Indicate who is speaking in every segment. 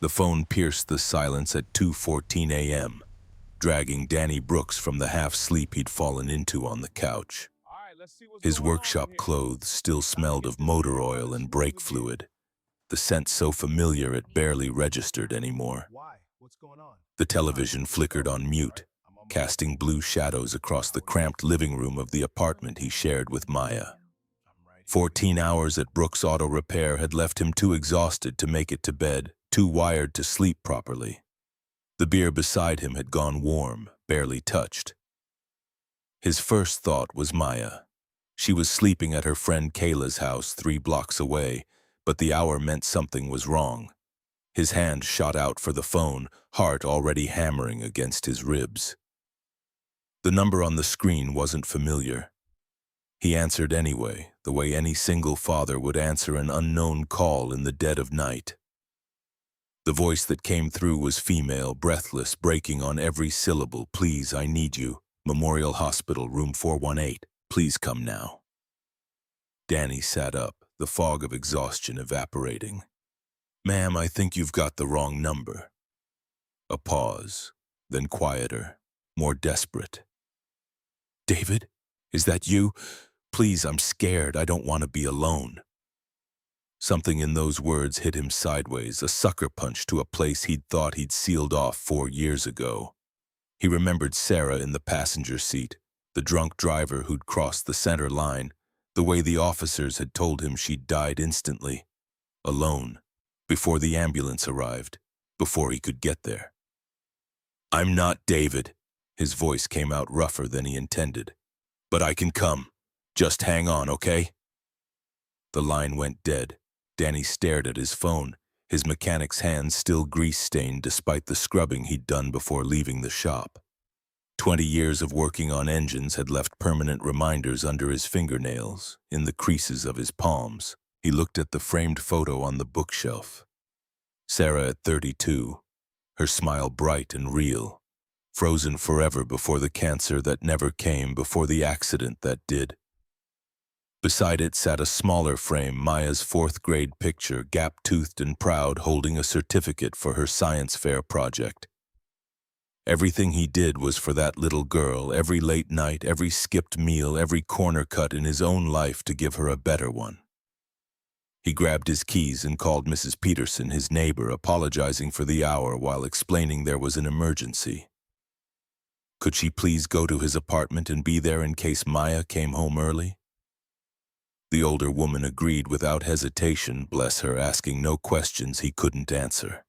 Speaker 1: The phone pierced the silence at 2:14 a.m., dragging Danny Brooks from the half-sleep he'd fallen into on the couch.
Speaker 2: All right, let's see what's
Speaker 1: His
Speaker 2: going on in
Speaker 1: workshop
Speaker 2: here.
Speaker 1: clothes still
Speaker 2: Trying to
Speaker 1: smelled
Speaker 2: get
Speaker 1: of
Speaker 2: this
Speaker 1: motor
Speaker 2: thing
Speaker 1: oil
Speaker 2: running
Speaker 1: and brake
Speaker 2: smoothly here.
Speaker 1: fluid, the scent so familiar it barely registered anymore.
Speaker 2: Why? What's going on?
Speaker 1: The
Speaker 2: All right,
Speaker 1: television
Speaker 2: let's
Speaker 1: flickered
Speaker 2: go.
Speaker 1: on
Speaker 2: All
Speaker 1: mute,
Speaker 2: right, I'm on my way.
Speaker 1: casting blue shadows across the cramped living room of the apartment he shared with Maya.
Speaker 2: I'm right here. We
Speaker 1: 14
Speaker 2: good.
Speaker 1: hours at Brooks Auto Repair had left him too exhausted to make it to bed, too wired to sleep properly. The beer beside him had gone warm, barely touched. His first thought was Maya. She was sleeping at her friend Kayla's house 3 blocks away, but the hour meant something was wrong. His hand shot out for the phone, heart already hammering against his ribs. The number on the screen wasn't familiar. He answered anyway, the way any single father would answer an unknown call in the dead of night. The voice that came through was female, breathless, breaking on every syllable. "Please, I need you. Memorial Hospital, room 418. Please come now." Danny sat up, the fog of exhaustion evaporating. "Ma'am, I think you've got the wrong number." A pause, then quieter, more desperate. "David, is that you? Please, I'm scared. I don't want to be alone." Something in those words hit him sideways, a sucker punch to a place he'd thought he'd sealed off 4 years ago. He remembered Sarah in the passenger seat, the drunk driver who'd crossed the center line, the way the officers had told him she'd died instantly, alone, before the ambulance arrived, before he could get there. "I'm not David." His voice came out rougher than he intended. "But I can come. Just hang on, okay?" The line went dead. Danny stared at his phone, his mechanic's hands still grease-stained despite the scrubbing he'd done before leaving the shop. 20 years of working on engines had left permanent reminders under his fingernails, in the creases of his palms. He looked at the framed photo on the bookshelf. Sarah at 32, her smile bright and real, frozen forever before the cancer that never came, before the accident that did. Beside it sat a smaller frame, Maya's 4th-grade picture, gap-toothed and proud, holding a certificate for her science fair project. Everything he did was for that little girl, every late night, every skipped meal, every corner cut in his own life to give her a better one. He grabbed his keys and called Mrs. Peterson, his neighbor, apologizing for the hour while explaining there was an emergency. Could she please go to his apartment and be there in case Maya came home early? The older woman agreed without hesitation, bless her, asking no questions he couldn't answer.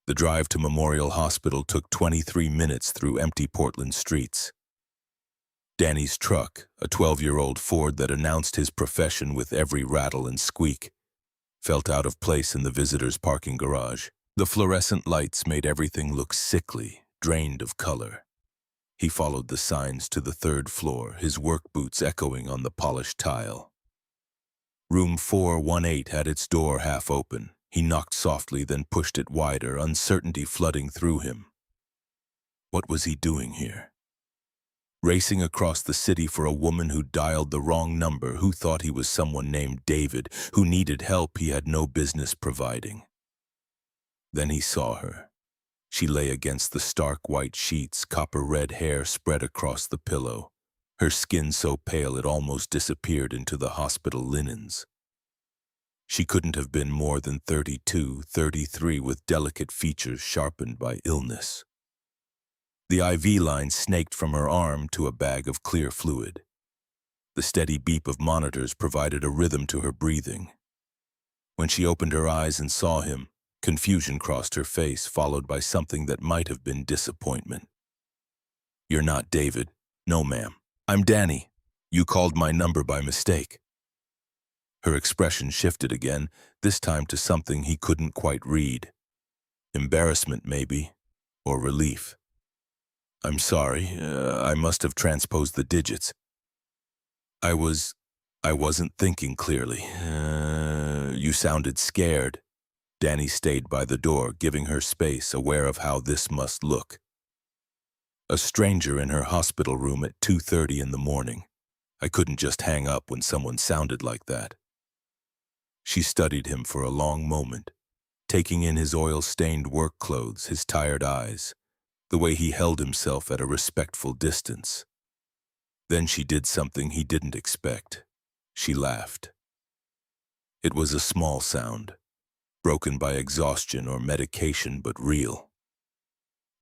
Speaker 1: The drive to Memorial Hospital took 23 minutes through empty Portland streets. Danny's truck, a 12-year-old Ford that announced his profession with every rattle and squeak, felt out of place in the visitor's parking garage. The fluorescent lights made everything look sickly, drained of color. He followed the signs to the 3rd floor, his work boots echoing on the polished tile. Room 418 had its door half open. He knocked softly, then pushed it wider, uncertainty flooding through him. What was he doing here? Racing across the city for a woman who dialed the wrong number, who thought he was someone named David, who needed help he had no business providing. Then he saw her. She lay against the stark white sheets, copper-red hair spread across the pillow, her skin so pale it almost disappeared into the hospital linens. She couldn't have been more than 32, 33, with delicate features sharpened by illness. The IV line snaked from her arm to a bag of clear fluid. The steady beep of monitors provided a rhythm to her breathing. When she opened her eyes and saw him, confusion crossed her face, followed by something that might have been disappointment. "You're not David." "No, ma'am. I'm Danny. You called my number by mistake." Her expression shifted again, this time to something he couldn't quite read. Embarrassment, maybe, or relief. "I'm sorry, I must have transposed the digits. I wasn't thinking clearly. You sounded scared." Danny stayed by the door, giving her space, aware of how this must look. A stranger in her hospital room at 2:30 in the morning. I couldn't just hang up when someone sounded like that. She studied him for a long moment, taking in his oil-stained work clothes, his tired eyes, the way he held himself at a respectful distance. Then she did something he didn't expect. She laughed. It was a small sound, broken by exhaustion or medication, but real.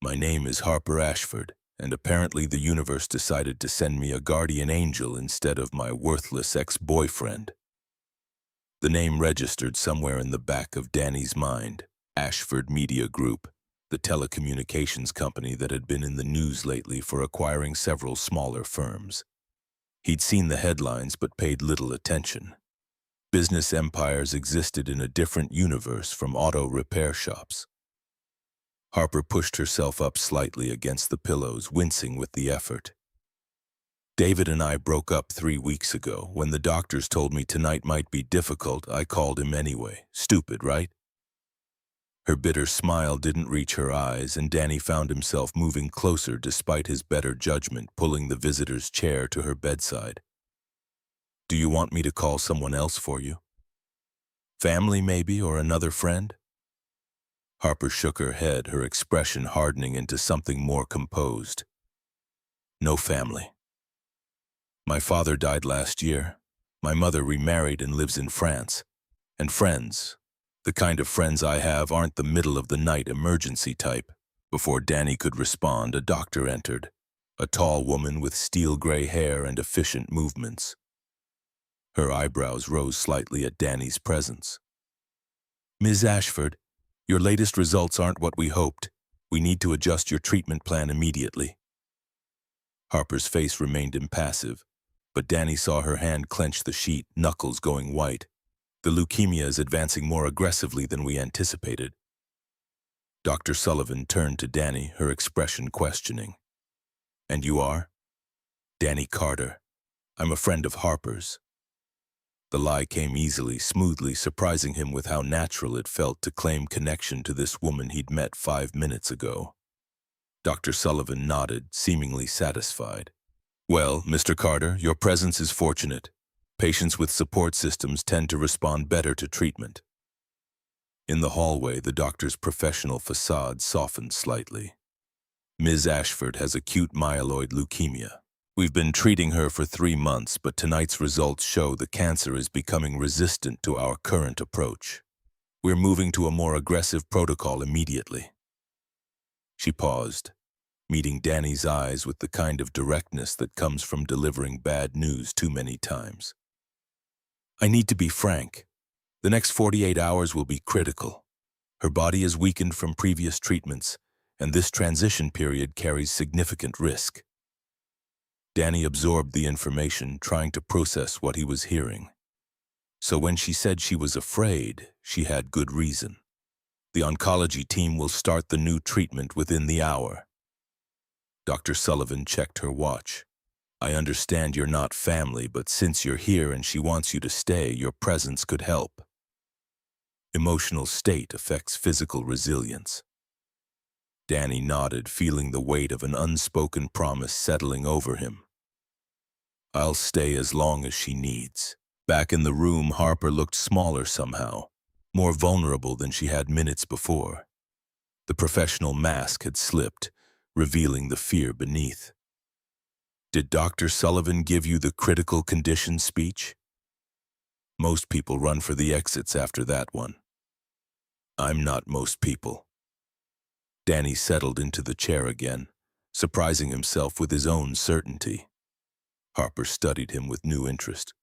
Speaker 1: My name is Harper Ashford, and apparently the universe decided to send me a guardian angel instead of my worthless ex-boyfriend. The name registered somewhere in the back of Danny's mind. Ashford Media Group, the telecommunications company that had been in the news lately for acquiring several smaller firms. He'd seen the headlines but paid little attention. Business empires existed in a different universe from auto repair shops. Harper pushed herself up slightly against the pillows, wincing with the effort. David and I broke up 3 weeks ago. When the doctors told me tonight might be difficult, I called him anyway. Stupid, right? Her bitter smile didn't reach her eyes, and Danny found himself moving closer despite his better judgment, pulling the visitor's chair to her bedside. Do you want me to call someone else for you? Family, maybe, or another friend? Harper shook her head, her expression hardening into something more composed. No family. My father died last year. My mother remarried and lives in France. And friends, the kind of friends I have, aren't the middle-of-the-night emergency type. Before Danny could respond, a doctor entered, a tall woman with steel-gray hair and efficient movements. Her eyebrows rose slightly at Danny's presence. Ms. Ashford, your latest results aren't what we hoped. We need to adjust your treatment plan immediately. Harper's face remained impassive, but Danny saw her hand clench the sheet, knuckles going white. The leukemia is advancing more aggressively than we anticipated. Dr. Sullivan turned to Danny, her expression questioning. And you are? Danny Carter. I'm a friend of Harper's. The lie came easily, smoothly, surprising him with how natural it felt to claim connection to this woman he'd met 5 minutes ago. Dr. Sullivan nodded, seemingly satisfied. Well, Mr. Carter, your presence is fortunate. Patients with support systems tend to respond better to treatment. In the hallway, the doctor's professional facade softened slightly. Ms. Ashford has acute myeloid leukemia. We've been treating her for 3 months, but tonight's results show the cancer is becoming resistant to our current approach. We're moving to a more aggressive protocol immediately. She paused, meeting Danny's eyes with the kind of directness that comes from delivering bad news too many times. I need to be frank. The next 48 hours will be critical. Her body is weakened from previous treatments, and this transition period carries significant risk. Danny absorbed the information, trying to process what he was hearing. So when she said she was afraid, she had good reason. The oncology team will start the new treatment within the hour. Dr. Sullivan checked her watch. I understand you're not family, but since you're here and she wants you to stay, your presence could help. Emotional state affects physical resilience. Danny nodded, feeling the weight of an unspoken promise settling over him. I'll stay as long as she needs. Back in the room, Harper looked smaller somehow, more vulnerable than she had minutes before. The professional mask had slipped, revealing the fear beneath. Did Dr. Sullivan give you the critical condition speech? Most people run for the exits after that one. I'm not most people. Danny settled into the chair again, surprising himself with his own certainty. Harper studied him with new interest.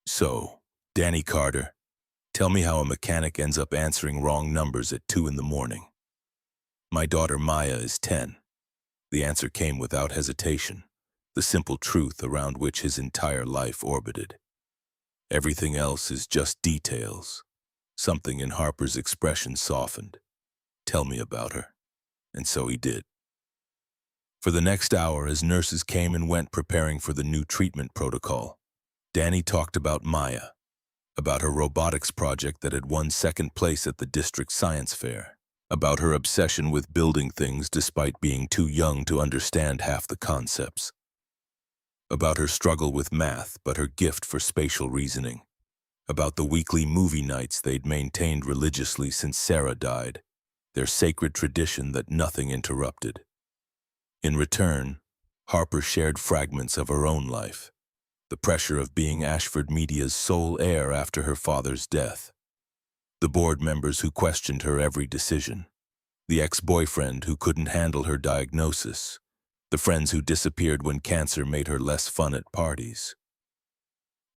Speaker 1: So, Danny Carter, tell me how a mechanic ends up answering wrong numbers at 2 in the morning. My daughter Maya is 10. The answer came without hesitation, the simple truth around which his entire life orbited. Everything else is just details. Something in Harper's expression softened. Tell me about her. And so he did. For the next hour, as nurses came and went preparing for the new treatment protocol, Danny talked about Maya, about her robotics project that had won second place at the district science fair, about her obsession with building things despite being too young to understand half the concepts, about her struggle with math but her gift for spatial reasoning, about the weekly movie nights they'd maintained religiously since Sarah died, their sacred tradition that nothing interrupted. In return, Harper shared fragments of her own life, the pressure of being Ashford Media's sole heir after her father's death, the board members who questioned her every decision, the ex-boyfriend who couldn't handle her diagnosis, the friends who disappeared when cancer made her less fun at parties.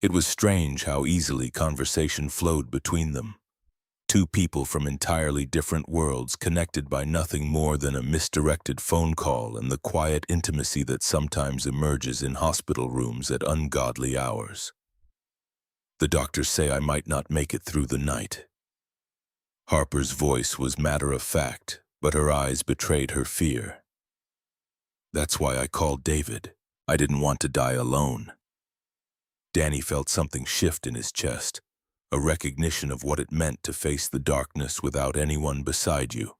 Speaker 1: It was strange how easily conversation flowed between them. Two people from entirely different worlds connected by nothing more than a misdirected phone call and the quiet intimacy that sometimes emerges in hospital rooms at ungodly hours. The doctors say I might not make it through the night. Harper's voice was matter-of-fact, but her eyes betrayed her fear. That's why I called David. I didn't want to die alone. Danny felt something shift in his chest, a recognition of what it meant to face the darkness without anyone beside you.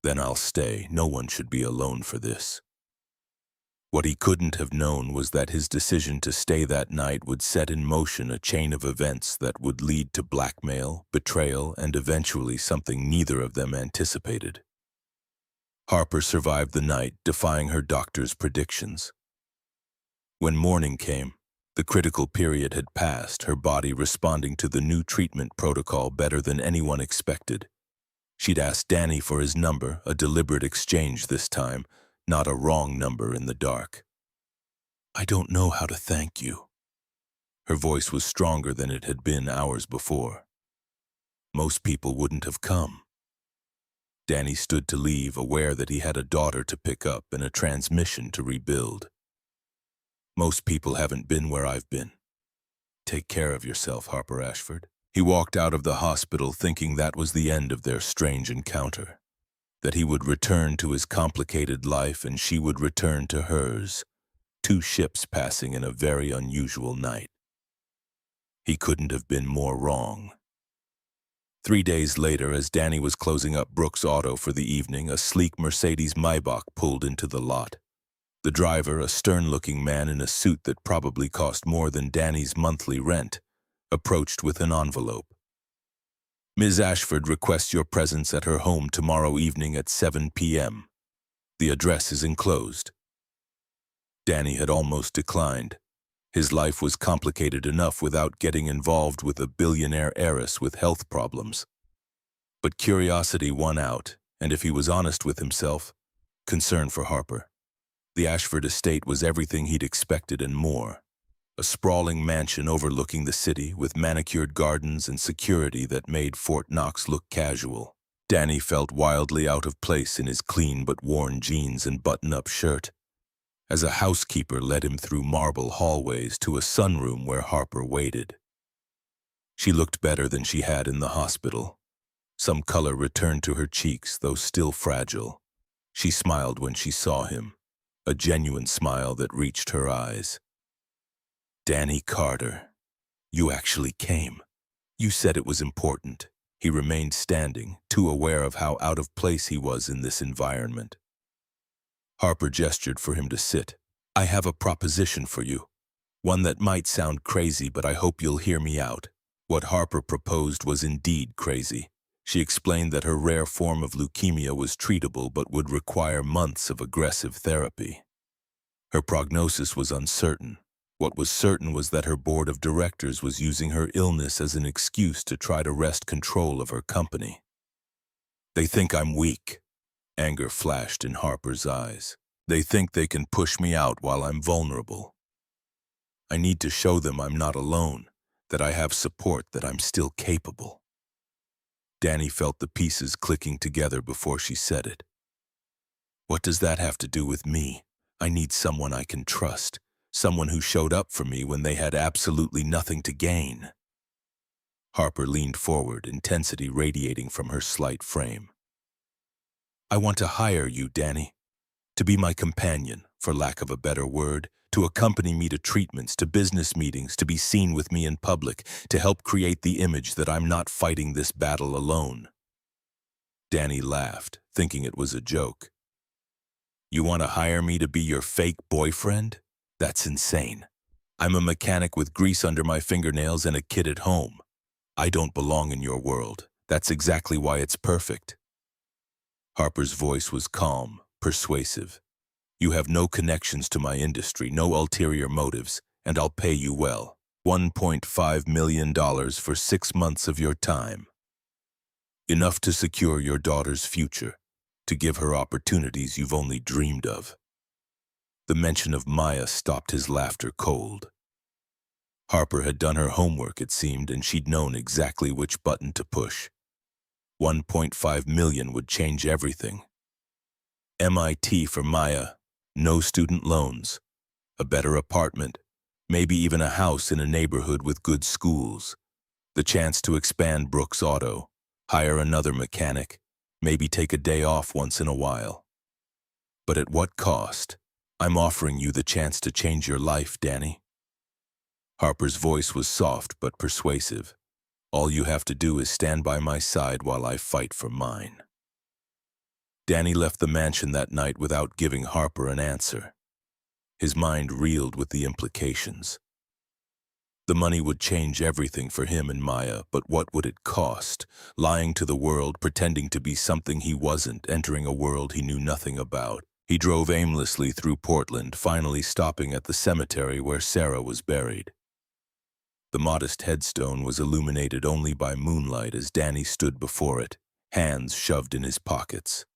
Speaker 1: Then I'll stay. No one should be alone for this. What he couldn't have known was that his decision to stay that night would set in motion a chain of events that would lead to blackmail, betrayal, and eventually something neither of them anticipated. Harper survived the night, defying her doctor's predictions. When morning came, the critical period had passed, her body responding to the new treatment protocol better than anyone expected. She'd asked Danny for his number, a deliberate exchange this time, not a wrong number in the dark. I don't know how to thank you. Her voice was stronger than it had been hours before. Most people wouldn't have come. Danny stood to leave, aware that he had a daughter to pick up and a transmission to rebuild. Most people haven't been where I've been. Take care of yourself, Harper Ashford. He walked out of the hospital thinking that was the end of their strange encounter, that he would return to his complicated life and she would return to hers, two ships passing in a very unusual night. He couldn't have been more wrong. 3 days later, as Danny was closing up Brooks Auto for the evening, a sleek Mercedes Maybach pulled into the lot. The driver, a stern-looking man in a suit that probably cost more than Danny's monthly rent, approached with an envelope. Ms. Ashford requests your presence at her home tomorrow evening at 7 p.m. The address is enclosed. Danny had almost declined. His life was complicated enough without getting involved with a billionaire heiress with health problems. But curiosity won out, and if he was honest with himself, concern for Harper. The Ashford estate was everything he'd expected and more. A sprawling mansion overlooking the city with manicured gardens and security that made Fort Knox look casual. Danny felt wildly out of place in his clean but worn jeans and button-up shirt, as a housekeeper led him through marble hallways to a sunroom where Harper waited. She looked better than she had in the hospital. Some color returned to her cheeks, though still fragile. She smiled when she saw him, a genuine smile that reached her eyes. Danny Carter, you actually came. You said it was important. He remained standing, too aware of how out of place he was in this environment. Harper gestured for him to sit. I have a proposition for you. One that might sound crazy, but I hope you'll hear me out. What Harper proposed was indeed crazy. She explained that her rare form of leukemia was treatable but would require months of aggressive therapy. Her prognosis was uncertain. What was certain was that her board of directors was using her illness as an excuse to try to wrest control of her company. They think I'm weak. Anger flashed in Harper's eyes. They think they can push me out while I'm vulnerable. I need to show them I'm not alone, that I have support, that I'm still capable. Danny felt the pieces clicking together before she said it. What does that have to do with me? I need someone I can trust, someone who showed up for me when they had absolutely nothing to gain. Harper leaned forward, intensity radiating from her slight frame. I want to hire you, Danny, to be my companion, for lack of a better word, to accompany me to treatments, to business meetings, to be seen with me in public, to help create the image that I'm not fighting this battle alone. Danny laughed, thinking it was a joke. You want to hire me to be your fake boyfriend? That's insane. I'm a mechanic with grease under my fingernails and a kid at home. I don't belong in your world. That's exactly why it's perfect. Harper's voice was calm, persuasive. You have no connections to my industry, no ulterior motives, and I'll pay you well. $1.5 million for 6 months of your time. Enough to secure your daughter's future, to give her opportunities you've only dreamed of. The mention of Maya stopped his laughter cold. Harper had done her homework, it seemed, and she'd known exactly which button to push. 1.5 million would change everything. MIT for Maya, no student loans, a better apartment, maybe even a house in a neighborhood with good schools, the chance to expand Brooks Auto, hire another mechanic, maybe take a day off once in a while. But at what cost? I'm offering you the chance to change your life, Danny. Harper's voice was soft but persuasive. All you have to do is stand by my side while I fight for mine. Danny left the mansion that night without giving Harper an answer. His mind reeled with the implications. The money would change everything for him and Maya, but what would it cost? Lying to the world, pretending to be something he wasn't, entering a world he knew nothing about. He drove aimlessly through Portland, finally stopping at the cemetery where Sarah was buried. The modest headstone was illuminated only by moonlight as Danny stood before it, hands shoved in his pockets.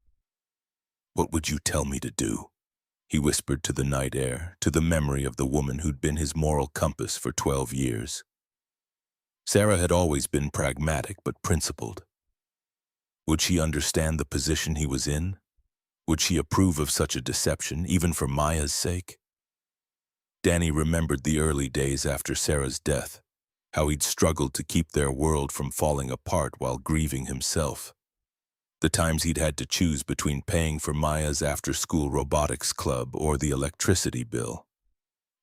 Speaker 1: What would you tell me to do? He whispered to the night air, to the memory of the woman who'd been his moral compass for 12 years. Sarah had always been pragmatic but principled. Would she understand the position he was in? Would she approve of such a deception, even for Maya's sake? Danny remembered the early days after Sarah's death, how he'd struggled to keep their world from falling apart while grieving himself. The times he'd had to choose between paying for Maya's after-school robotics club or the electricity bill.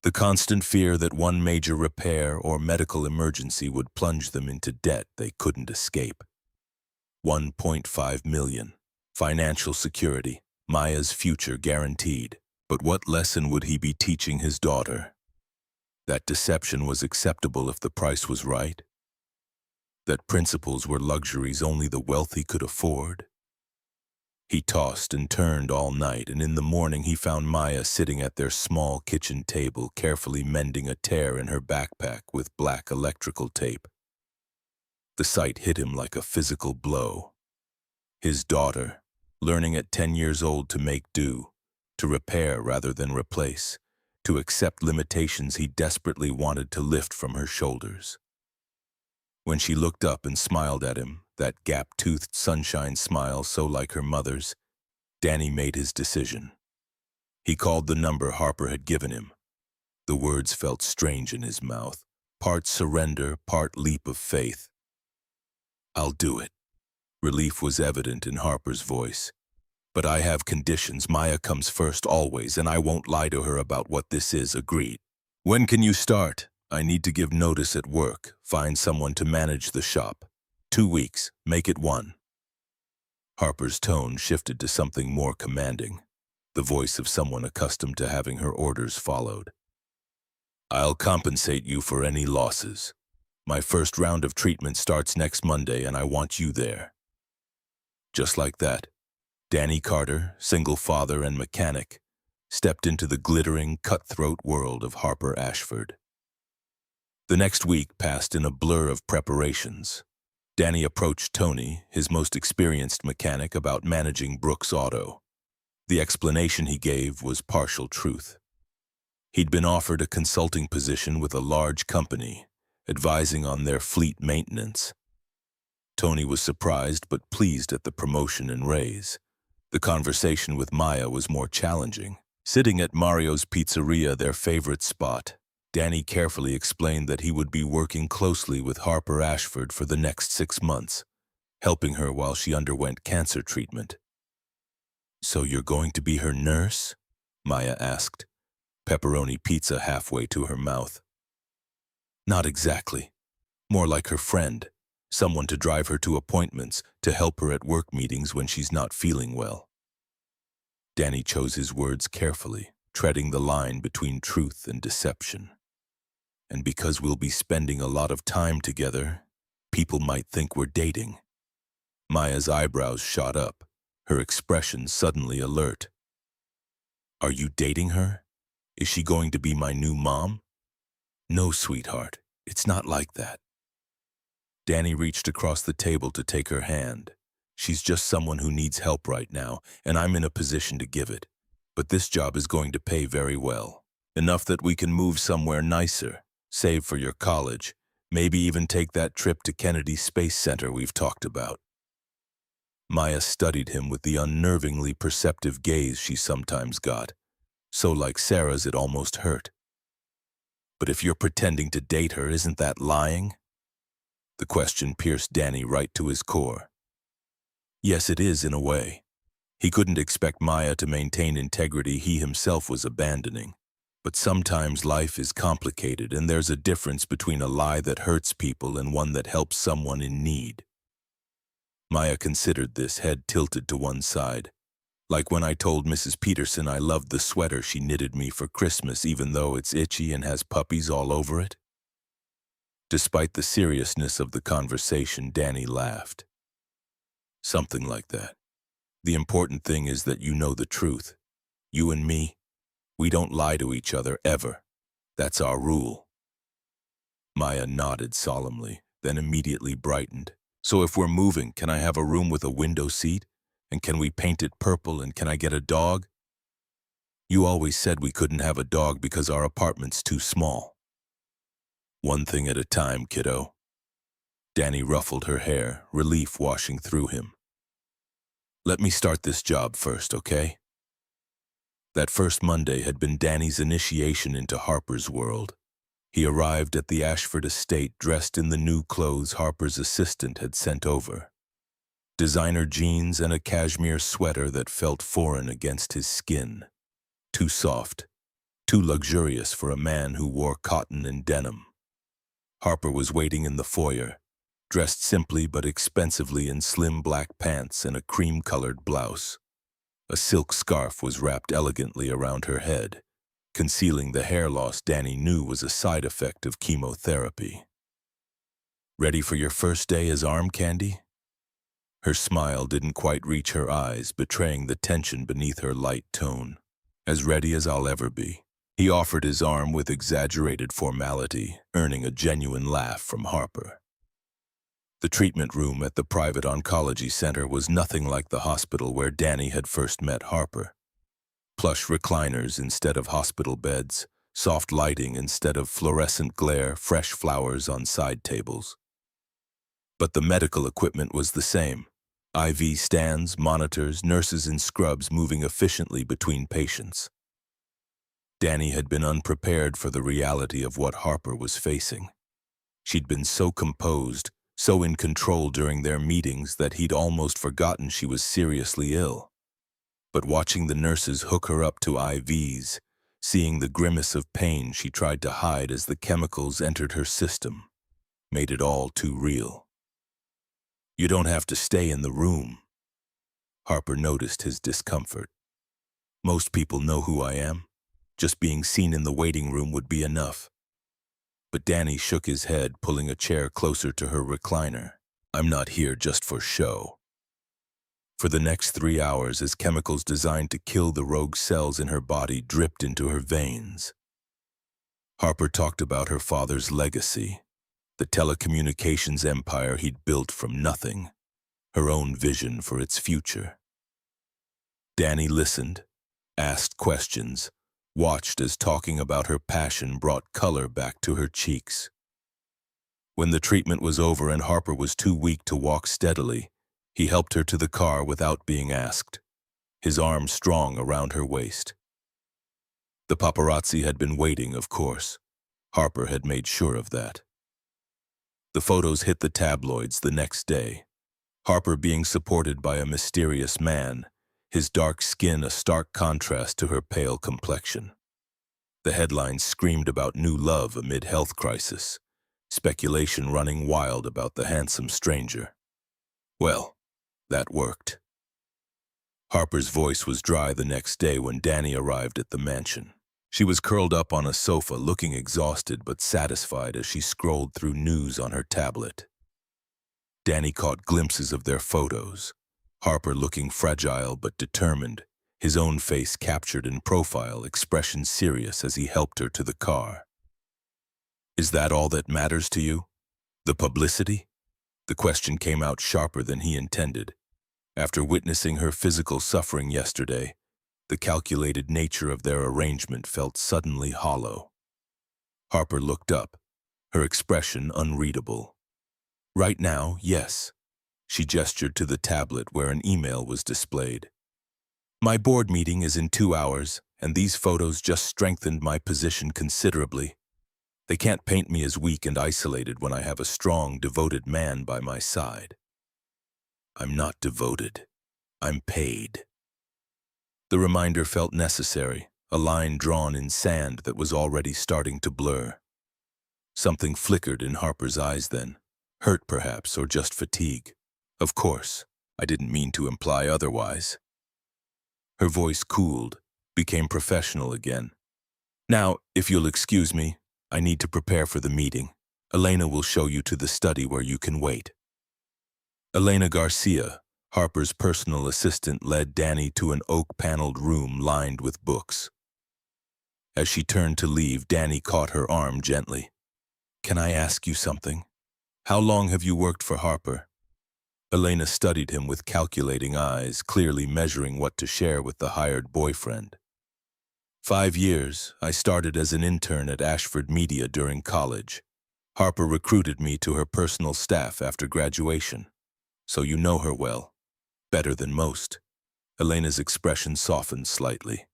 Speaker 1: The constant fear that one major repair or medical emergency would plunge them into debt they couldn't escape. 1.5 million. Financial security. Maya's future guaranteed. But what lesson would he be teaching his daughter? That deception was acceptable if the price was right? That principles were luxuries only the wealthy could afford? He tossed and turned all night, and in the morning he found Maya sitting at their small kitchen table, carefully mending a tear in her backpack with black electrical tape. The sight hit him like a physical blow. His daughter, learning at 10 years old to make do, to repair rather than replace, to accept limitations he desperately wanted to lift from her shoulders. When she looked up and smiled at him, that gap-toothed sunshine smile so like her mother's, Danny made his decision. He called the number Harper had given him. The words felt strange in his mouth, part surrender, part leap of faith. I'll do it. Relief was evident in Harper's voice. But I have conditions. Maya comes first always, and I won't lie to her about what this is. Agreed. When can you start? I need to give notice at work, find someone to manage the shop. 2 weeks, make it 1. Harper's tone shifted to something more commanding, the voice of someone accustomed to having her orders followed. I'll compensate you for any losses. My first round of treatment starts next Monday, and I want you there. Just like that, Danny Carter, single father and mechanic, stepped into the glittering, cutthroat world of Harper Ashford. The next week passed in a blur of preparations. Danny approached Tony, his most experienced mechanic, about managing Brooks Auto. The explanation he gave was partial truth. He'd been offered a consulting position with a large company, advising on their fleet maintenance. Tony was surprised but pleased at the promotion and raise. The conversation with Maya was more challenging. Sitting at Mario's Pizzeria, their favorite spot, Danny carefully explained that he would be working closely with Harper Ashford for the next 6 months, helping her while she underwent cancer treatment. So you're going to be her nurse? Maya asked, pepperoni pizza halfway to her mouth. Not exactly. More like her friend, someone to drive her to appointments, to help her at work meetings when she's not feeling well. Danny chose his words carefully, treading the line between truth and deception. And because we'll be spending a lot of time together, people might think we're dating. Maya's eyebrows shot up, her expression suddenly alert. Are you dating her? Is she going to be my new mom? No, sweetheart, it's not like that. Danny reached across the table to take her hand. She's just someone who needs help right now, and I'm in a position to give it. But this job is going to pay very well. Enough that we can move somewhere nicer, save for your college, maybe even take that trip to Kennedy Space Center we've talked about. Maya studied him with the unnervingly perceptive gaze she sometimes got, so like Sarah's it almost hurt. But if you're pretending to date her, isn't that lying? The question pierced Danny right to his core. Yes, it is in a way. He couldn't expect Maya to maintain integrity he himself was abandoning. But sometimes life is complicated, and there's a difference between a lie that hurts people and one that helps someone in need. Maya considered this, head tilted to one side. Like when I told Mrs. Peterson I loved the sweater she knitted me for Christmas even though it's itchy and has puppies all over it. Despite the seriousness of the conversation, Danny laughed. Something like that. The important thing is that you know the truth. You and me, we don't lie to each other ever. That's our rule. Maya nodded solemnly, then immediately brightened. So if we're moving, can I have a room with a window seat? And can we paint it purple, and can I get a dog? You always said we couldn't have a dog because our apartment's too small. One thing at a time, kiddo. Danny ruffled her hair, relief washing through him. Let me start this job first, okay? That first Monday had been Danny's initiation into Harper's world. He arrived at the Ashford estate dressed in the new clothes Harper's assistant had sent over. Designer jeans and a cashmere sweater that felt foreign against his skin. Too soft, too luxurious for a man who wore cotton and denim. Harper was waiting in the foyer, dressed simply but expensively in slim black pants and a cream-colored blouse. A silk scarf was wrapped elegantly around her head, concealing the hair loss Danny knew was a side effect of chemotherapy. Ready for your first day as arm candy? Her smile didn't quite reach her eyes, betraying the tension beneath her light tone. As ready as I'll ever be. He offered his arm with exaggerated formality, earning a genuine laugh from Harper. The treatment room at the private oncology center was nothing like the hospital where Danny had first met Harper. Plush recliners instead of hospital beds, soft lighting instead of fluorescent glare, fresh flowers on side tables. But the medical equipment was the same. IV stands, monitors, nurses in scrubs moving efficiently between patients. Danny had been unprepared for the reality of what Harper was facing. She'd been so composed, so in control during their meetings that he'd almost forgotten she was seriously ill. But watching the nurses hook her up to IVs, seeing the grimace of pain she tried to hide as the chemicals entered her system, made it all too real. You don't have to stay in the room. Harper noticed his discomfort. Most people know who I am. Just being seen in the waiting room would be enough. But Danny shook his head, pulling a chair closer to her recliner. I'm not here just for show. For the next 3 hours, as chemicals designed to kill the rogue cells in her body dripped into her veins. Harper talked about her father's legacy, the telecommunications empire he'd built from nothing, her own vision for its future. Danny listened, asked questions, watched as talking about her passion brought color back to her cheeks. When the treatment was over and Harper was too weak to walk steadily, he helped her to the car without being asked, his arm strong around her waist. The paparazzi had been waiting, of course. Harper had made sure of that. The photos hit the tabloids the next day. Harper being supported by a mysterious man, his dark skin a stark contrast to her pale complexion. The headlines screamed about new love amid health crisis, speculation running wild about the handsome stranger. Well, that worked. Harper's voice was dry the next day when Danny arrived at the mansion. She was curled up on a sofa, looking exhausted but satisfied as she scrolled through news on her tablet. Danny caught glimpses of their photos. Harper looking fragile but determined, his own face captured in profile, expression serious as he helped her to the car. "Is that all that matters to you? The publicity?" The question came out sharper than he intended. After witnessing her physical suffering yesterday, the calculated nature of their arrangement felt suddenly hollow. Harper looked up, her expression unreadable. "Right now, yes." She gestured to the tablet where an email was displayed. "My board meeting is in 2 hours, and these photos just strengthened my position considerably. They can't paint me as weak and isolated when I have a strong, devoted man by my side." "I'm not devoted. I'm paid." The reminder felt necessary, a line drawn in sand that was already starting to blur. Something flickered in Harper's eyes then. Hurt perhaps, or just fatigue. "Of course, I didn't mean to imply otherwise." Her voice cooled, became professional again. "Now, if you'll excuse me, I need to prepare for the meeting. Elena will show you to the study where you can wait." Elena Garcia, Harper's personal assistant, led Danny to an oak-paneled room lined with books. As she turned to leave, Danny caught her arm gently. "Can I ask you something? How long have you worked for Harper?" Elena studied him with calculating eyes, clearly measuring what to share with the hired boyfriend. 5 years. I started as an intern at Ashford Media during college. Harper recruited me to her personal staff after graduation. So you know her well. Better than most." Elena's expression softened slightly.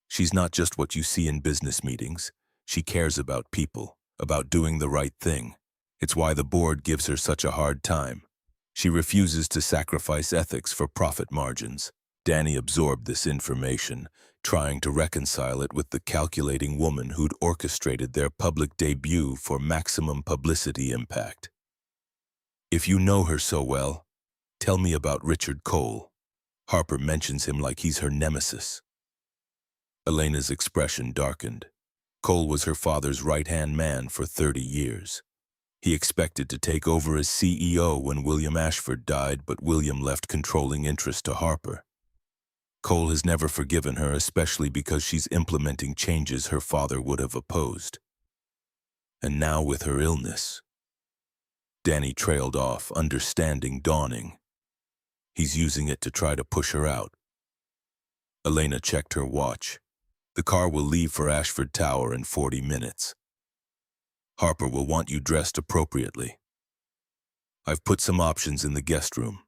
Speaker 1: "She's not just what you see in business meetings. She cares about people, about doing the right thing. It's why the board gives her such a hard time. She refuses to sacrifice ethics for profit margins." Danny absorbed this information, trying to reconcile it with the calculating woman who'd orchestrated their public debut for maximum publicity impact. "If you know her so well, tell me about Richard Cole. Harper mentions him like he's her nemesis." Elena's expression darkened. Cole was her father's right-hand man for 30 years. He expected to take over as CEO when William Ashford died, but William left controlling interest to Harper. Cole has never forgiven her, especially because she's implementing changes her father would have opposed. And now with her illness. Danny trailed off, understanding dawning. He's using it to try to push her out. Elena checked her watch. The car will leave for Ashford Tower in 40 minutes. Harper will want you dressed appropriately. I've put some options in the guest room.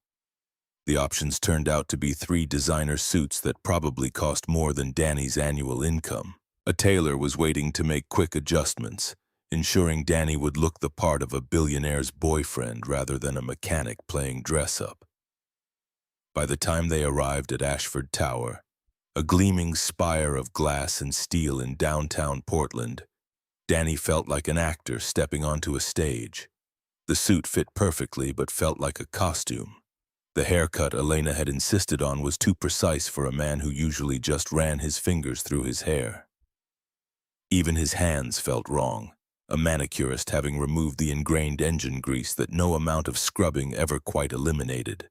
Speaker 1: The options turned out to be 3 designer suits that probably cost more than Danny's annual income. A tailor was waiting to make quick adjustments, ensuring Danny would look the part of a billionaire's boyfriend rather than a mechanic playing dress-up. By the time they arrived at Ashford Tower, a gleaming spire of glass and steel in downtown Portland, Danny felt like an actor stepping onto a stage. The suit fit perfectly but felt like a costume. The haircut Elena had insisted on was too precise for a man who usually just ran his fingers through his hair. Even his hands felt wrong, a manicurist having removed the ingrained engine grease that no amount of scrubbing ever quite eliminated.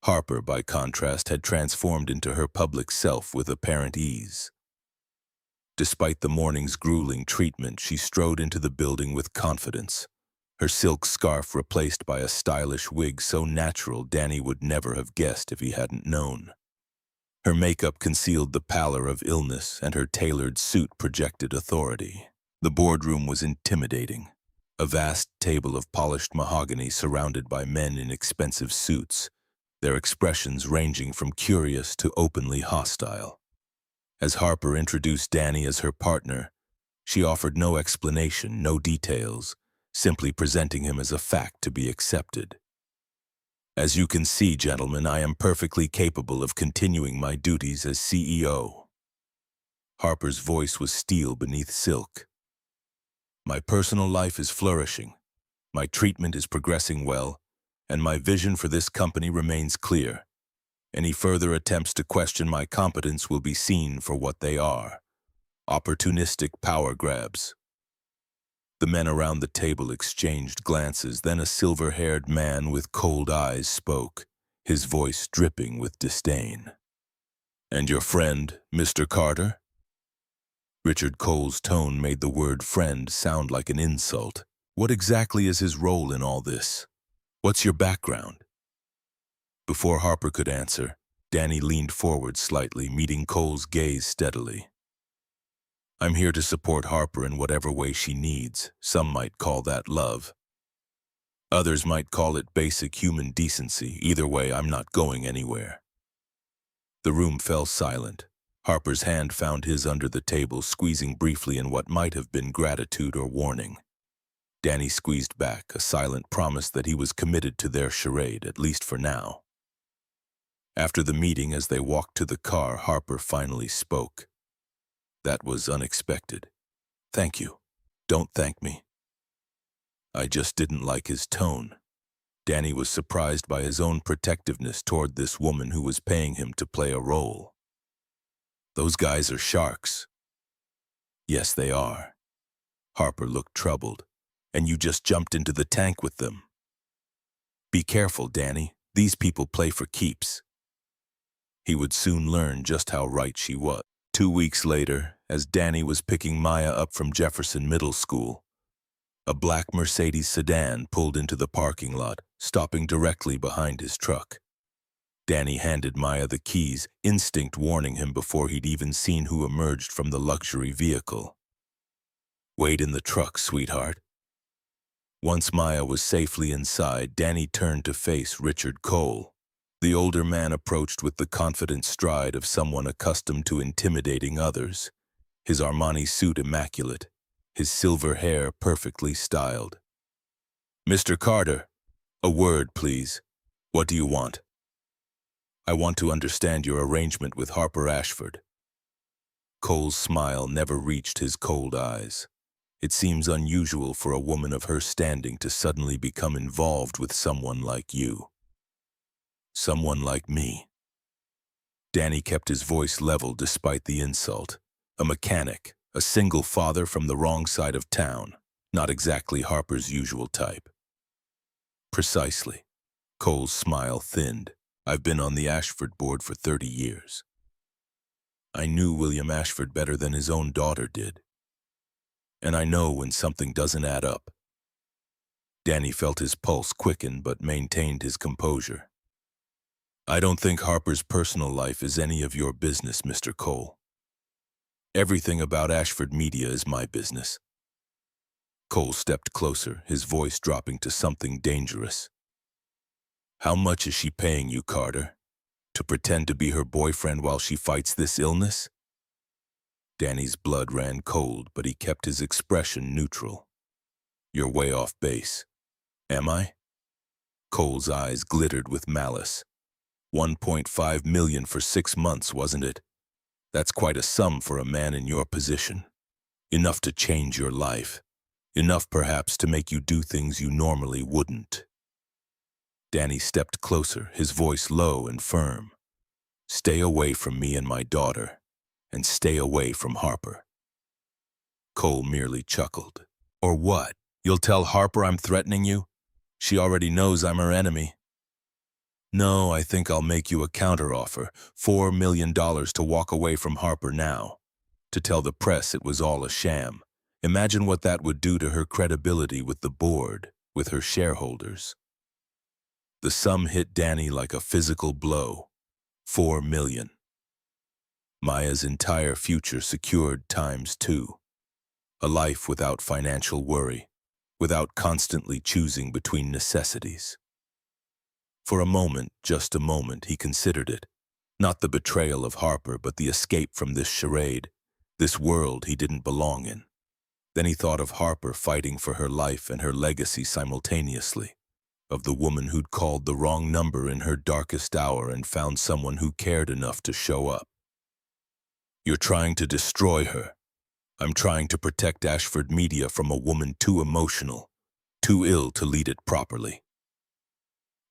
Speaker 1: Harper, by contrast, had transformed into her public self with apparent ease. Despite the morning's grueling treatment, she strode into the building with confidence, her silk scarf replaced by a stylish wig so natural Danny would never have guessed if he hadn't known. Her makeup concealed the pallor of illness, and her tailored suit projected authority. The boardroom was intimidating, a vast table of polished mahogany surrounded by men in expensive suits, their expressions ranging from curious to openly hostile. As Harper introduced Danny as her partner, she offered no explanation, no details, simply presenting him as a fact to be accepted. "As you can see, gentlemen, I am perfectly capable of continuing my duties as CEO." Harper's voice was steel beneath silk. "My personal life is flourishing, my treatment is progressing well, and my vision for this company remains clear. Any further attempts to question my competence will be seen for what they are: Opportunistic power grabs. The men around the table exchanged glances, then a silver-haired man with cold eyes spoke, his voice dripping with disdain. "And your friend, Mr. Carter?" Richard Cole's tone made the word friend sound like an insult. "What exactly is his role in all this? What's your background?" Before Harper could answer, Danny leaned forward slightly, meeting Cole's gaze steadily. "I'm here to support Harper in whatever way she needs. Some might call that love. Others might call it basic human decency. Either way, I'm not going anywhere." The room fell silent. Harper's hand found his under the table, squeezing briefly in what might have been gratitude or warning. Danny squeezed back, a silent promise that he was committed to their charade, at least for now. After the meeting, as they walked to the car, Harper finally spoke. "That was unexpected. Thank you. Don't thank me." I just didn't like his tone. Danny was surprised by his own protectiveness toward this woman who was paying him to play a role. "Those guys are sharks." "Yes, they are." Harper looked troubled. "And you just jumped into the tank with them." "Be careful, Danny. These people play for keeps." He would soon learn just how right she was. 2 weeks later, as Danny was picking Maya up from Jefferson Middle School, a black Mercedes sedan pulled into the parking lot, stopping directly behind his truck. Danny handed Maya the keys, instinct warning him before he'd even seen who emerged from the luxury vehicle. "Wait in the truck, sweetheart." Once Maya was safely inside, Danny turned to face Richard Cole. The older man approached with the confident stride of someone accustomed to intimidating others, his Armani suit immaculate, his silver hair perfectly styled. "Mr. Carter, a word, please. What do you want?" "I want to understand your arrangement with Harper Ashford." Cole's smile never reached his cold eyes. "It seems unusual for a woman of her standing to suddenly become involved with someone like you." "Someone like me." Danny kept his voice level despite the insult. A mechanic, a single father from the wrong side of town, not exactly Harper's usual type. "Precisely." Cole's smile thinned. "I've been on the Ashford board for 30 years. I knew William Ashford better than his own daughter did. And I know when something doesn't add up." Danny felt his pulse quicken but maintained his composure. "I don't think Harper's personal life is any of your business, Mr. Cole. Everything about Ashford Media is my business." Cole stepped closer, his voice dropping to something dangerous. "How much is she paying you, Carter? To pretend to be her boyfriend while she fights this illness?" Danny's blood ran cold, but he kept his expression neutral. "You're way off base." "Am I?" Cole's eyes glittered with malice. 1.5 million for 6 months, wasn't it? That's quite a sum for a man in your position. Enough to change your life. Enough, perhaps, to make you do things you normally wouldn't. Danny stepped closer, his voice low and firm. "Stay away from me and my daughter, and stay away from Harper." Cole merely chuckled. "Or what? You'll tell Harper I'm threatening you? She already knows I'm her enemy." "No, I think I'll make you a counteroffer, $4 million to walk away from Harper now. To tell the press it was all a sham. Imagine what that would do to her credibility with the board, with her shareholders." The sum hit Danny like a physical blow. 4 million. Maya's entire future secured ×2. A life without financial worry, without constantly choosing between necessities. For a moment, just a moment, he considered it. Not the betrayal of Harper, but the escape from this charade, this world he didn't belong in. Then he thought of Harper fighting for her life and her legacy simultaneously, of the woman who'd called the wrong number in her darkest hour and found someone who cared enough to show up. "You're trying to destroy her. I'm trying to protect Ashford Media from a woman too emotional, too ill to lead it properly."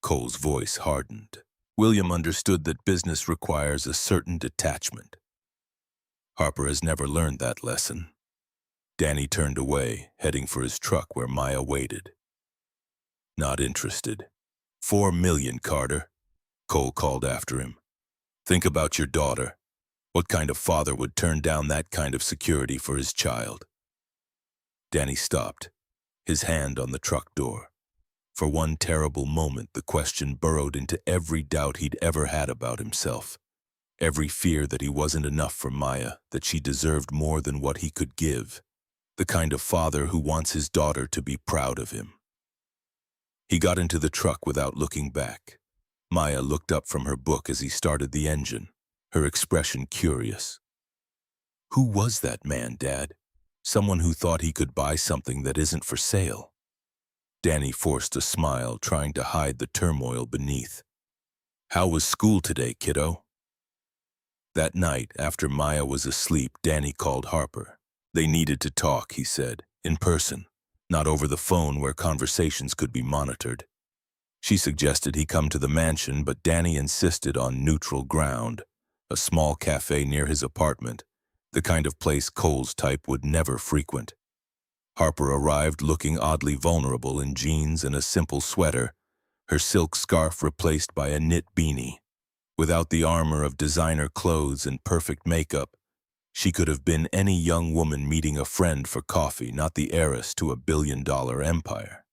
Speaker 1: Cole's voice hardened. William understood that business requires a certain detachment. Harper has never learned that lesson. Danny turned away, heading for his truck where Maya waited. Not interested. 4 million, Carter. Cole called after him. Think about your daughter. What kind of father would turn down that kind of security for his child? Danny stopped, his hand on the truck door. For one terrible moment, the question burrowed into every doubt he'd ever had about himself. Every fear that he wasn't enough for Maya, that she deserved more than what he could give. The kind of father who wants his daughter to be proud of him. He got into the truck without looking back. Maya looked up from her book as he started the engine, her expression curious. Who was that man, Dad? Someone who thought he could buy something that isn't for sale. Danny forced a smile, trying to hide the turmoil beneath. How was school today, kiddo? That night, after Maya was asleep, Danny called Harper. They needed to talk, he said, in person, not over the phone where conversations could be monitored. She suggested he come to the mansion, but Danny insisted on neutral ground, a small cafe near his apartment, the kind of place Cole's type would never frequent. Harper arrived looking oddly vulnerable in jeans and a simple sweater, her silk scarf replaced by a knit beanie. Without the armor of designer clothes and perfect makeup, she could have been any young woman meeting a friend for coffee, not the heiress to a billion-dollar empire.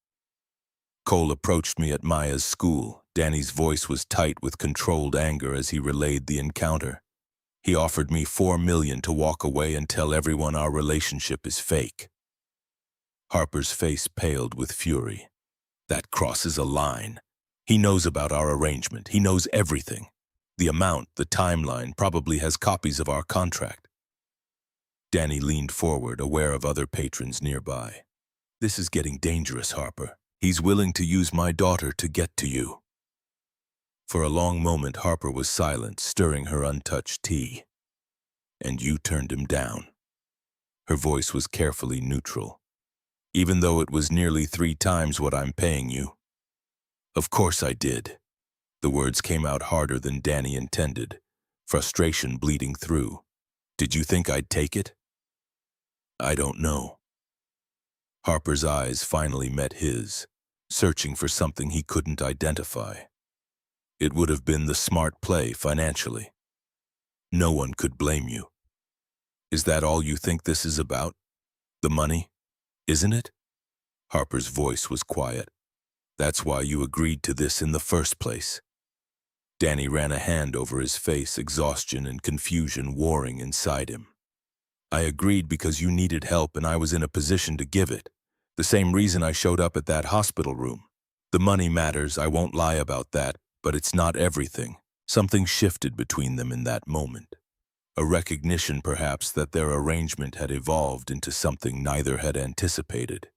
Speaker 1: Cole approached me at Maya's school. Danny's voice was tight with controlled anger as he relayed the encounter. He offered me 4 million to walk away and tell everyone our relationship is fake. Harper's face paled with fury. That crosses a line. He knows about our arrangement. He knows everything. The amount, the timeline, probably has copies of our contract. Danny leaned forward, aware of other patrons nearby. This is getting dangerous, Harper. He's willing to use my daughter to get to you. For a long moment, Harper was silent, stirring her untouched tea. And you turned him down. Her voice was carefully neutral. Even though it was nearly 3 times what I'm paying you. Of course I did. The words came out harder than Danny intended, frustration bleeding through. Did you think I'd take it? I don't know. Harper's eyes finally met his, searching for something he couldn't identify. It would have been the smart play financially. No one could blame you. Is that all you think this is about? The money? Isn't it? Harper's voice was quiet. That's why you agreed to this in the first place. Danny ran a hand over his face, exhaustion and confusion warring inside him. I agreed because you needed help and I was in a position to give it. The same reason I showed up at that hospital room. The money matters, I won't lie about that, but it's not everything. Something shifted between them in that moment. A recognition, perhaps, that their arrangement had evolved into something neither had anticipated.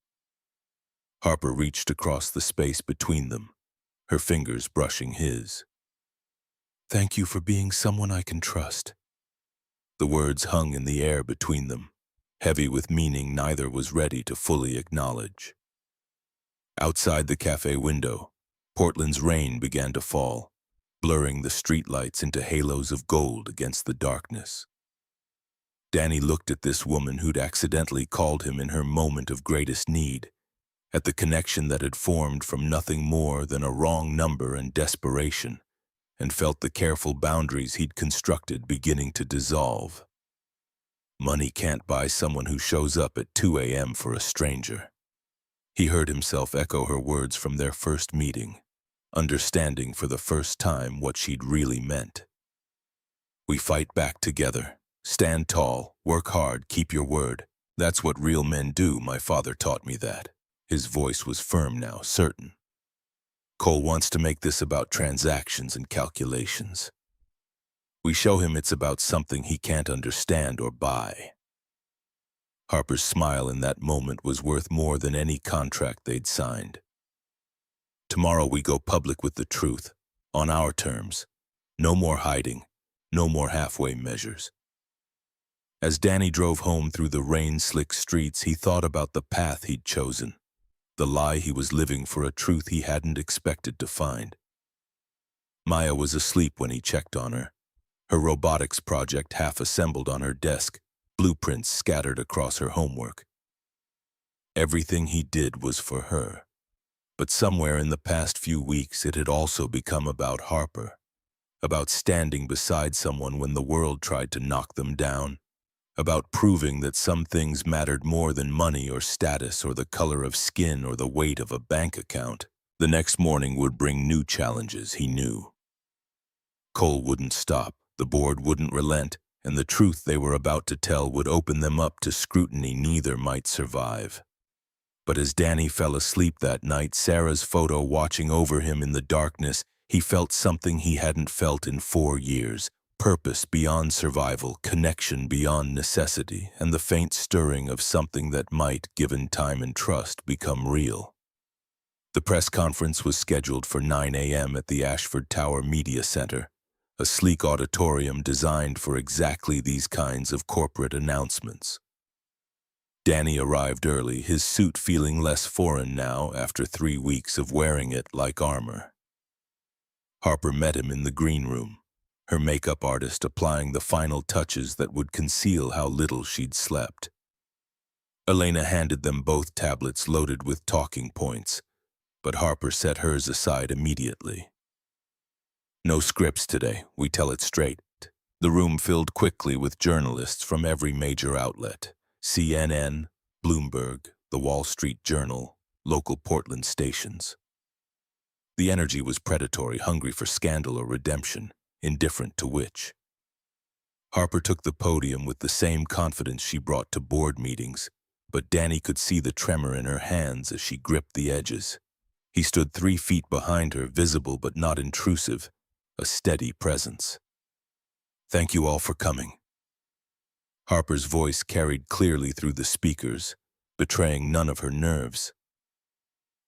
Speaker 1: Harper reached across the space between them, her fingers brushing his. Thank you for being someone I can trust. The words hung in the air between them, heavy with meaning neither was ready to fully acknowledge. Outside the cafe window, Portland's rain began to fall, blurring the streetlights into halos of gold against the darkness. Danny looked at this woman who'd accidentally called him in her moment of greatest need, at the connection that had formed from nothing more than a wrong number and desperation, and felt the careful boundaries he'd constructed beginning to dissolve. Money can't buy someone who shows up at 2 a.m. for a stranger. He heard himself echo her words from their first meeting, understanding for the first time what she'd really meant. We fight back together. Stand tall, work hard, keep your word. That's what real men do, my father taught me that. His voice was firm now, certain. Cole wants to make this about transactions and calculations. We show him it's about something he can't understand or buy. Harper's smile in that moment was worth more than any contract they'd signed. Tomorrow we go public with the truth, on our terms. No more hiding, no more halfway measures. As Danny drove home through the rain-slick streets, he thought about the path he'd chosen, the lie he was living for a truth he hadn't expected to find. Maya was asleep when he checked on her, her robotics project half-assembled on her desk, blueprints scattered across her homework. Everything he did was for her. But somewhere in the past few weeks it had also become about Harper, about standing beside someone when the world tried to knock them down, about proving that some things mattered more than money or status or the color of skin or the weight of a bank account. The next morning would bring new challenges, he knew. Cole wouldn't stop, the board wouldn't relent, and the truth they were about to tell would open them up to scrutiny neither might survive. But as Danny fell asleep that night, Sarah's photo watching over him in the darkness, he felt something he hadn't felt in 4 years. Purpose beyond survival, connection beyond necessity, and the faint stirring of something that might, given time and trust, become real. The press conference was scheduled for 9 a.m. at the Ashford Tower Media Center, a sleek auditorium designed for exactly these kinds of corporate announcements. Danny arrived early, his suit feeling less foreign now after 3 weeks of wearing it like armor. Harper met him in the green room, her makeup artist applying the final touches that would conceal how little she'd slept. Elena handed them both tablets loaded with talking points, but Harper set hers aside immediately. No scripts today, we tell it straight. The room filled quickly with journalists from every major outlet. CNN, Bloomberg, The Wall Street Journal, local Portland stations. The energy was predatory, hungry for scandal or redemption, indifferent to which. Harper took the podium with the same confidence she brought to board meetings, but Danny could see the tremor in her hands as she gripped the edges. He stood 3 feet behind her, visible but not intrusive, a steady presence. Thank you all for coming. Harper's voice carried clearly through the speakers, betraying none of her nerves.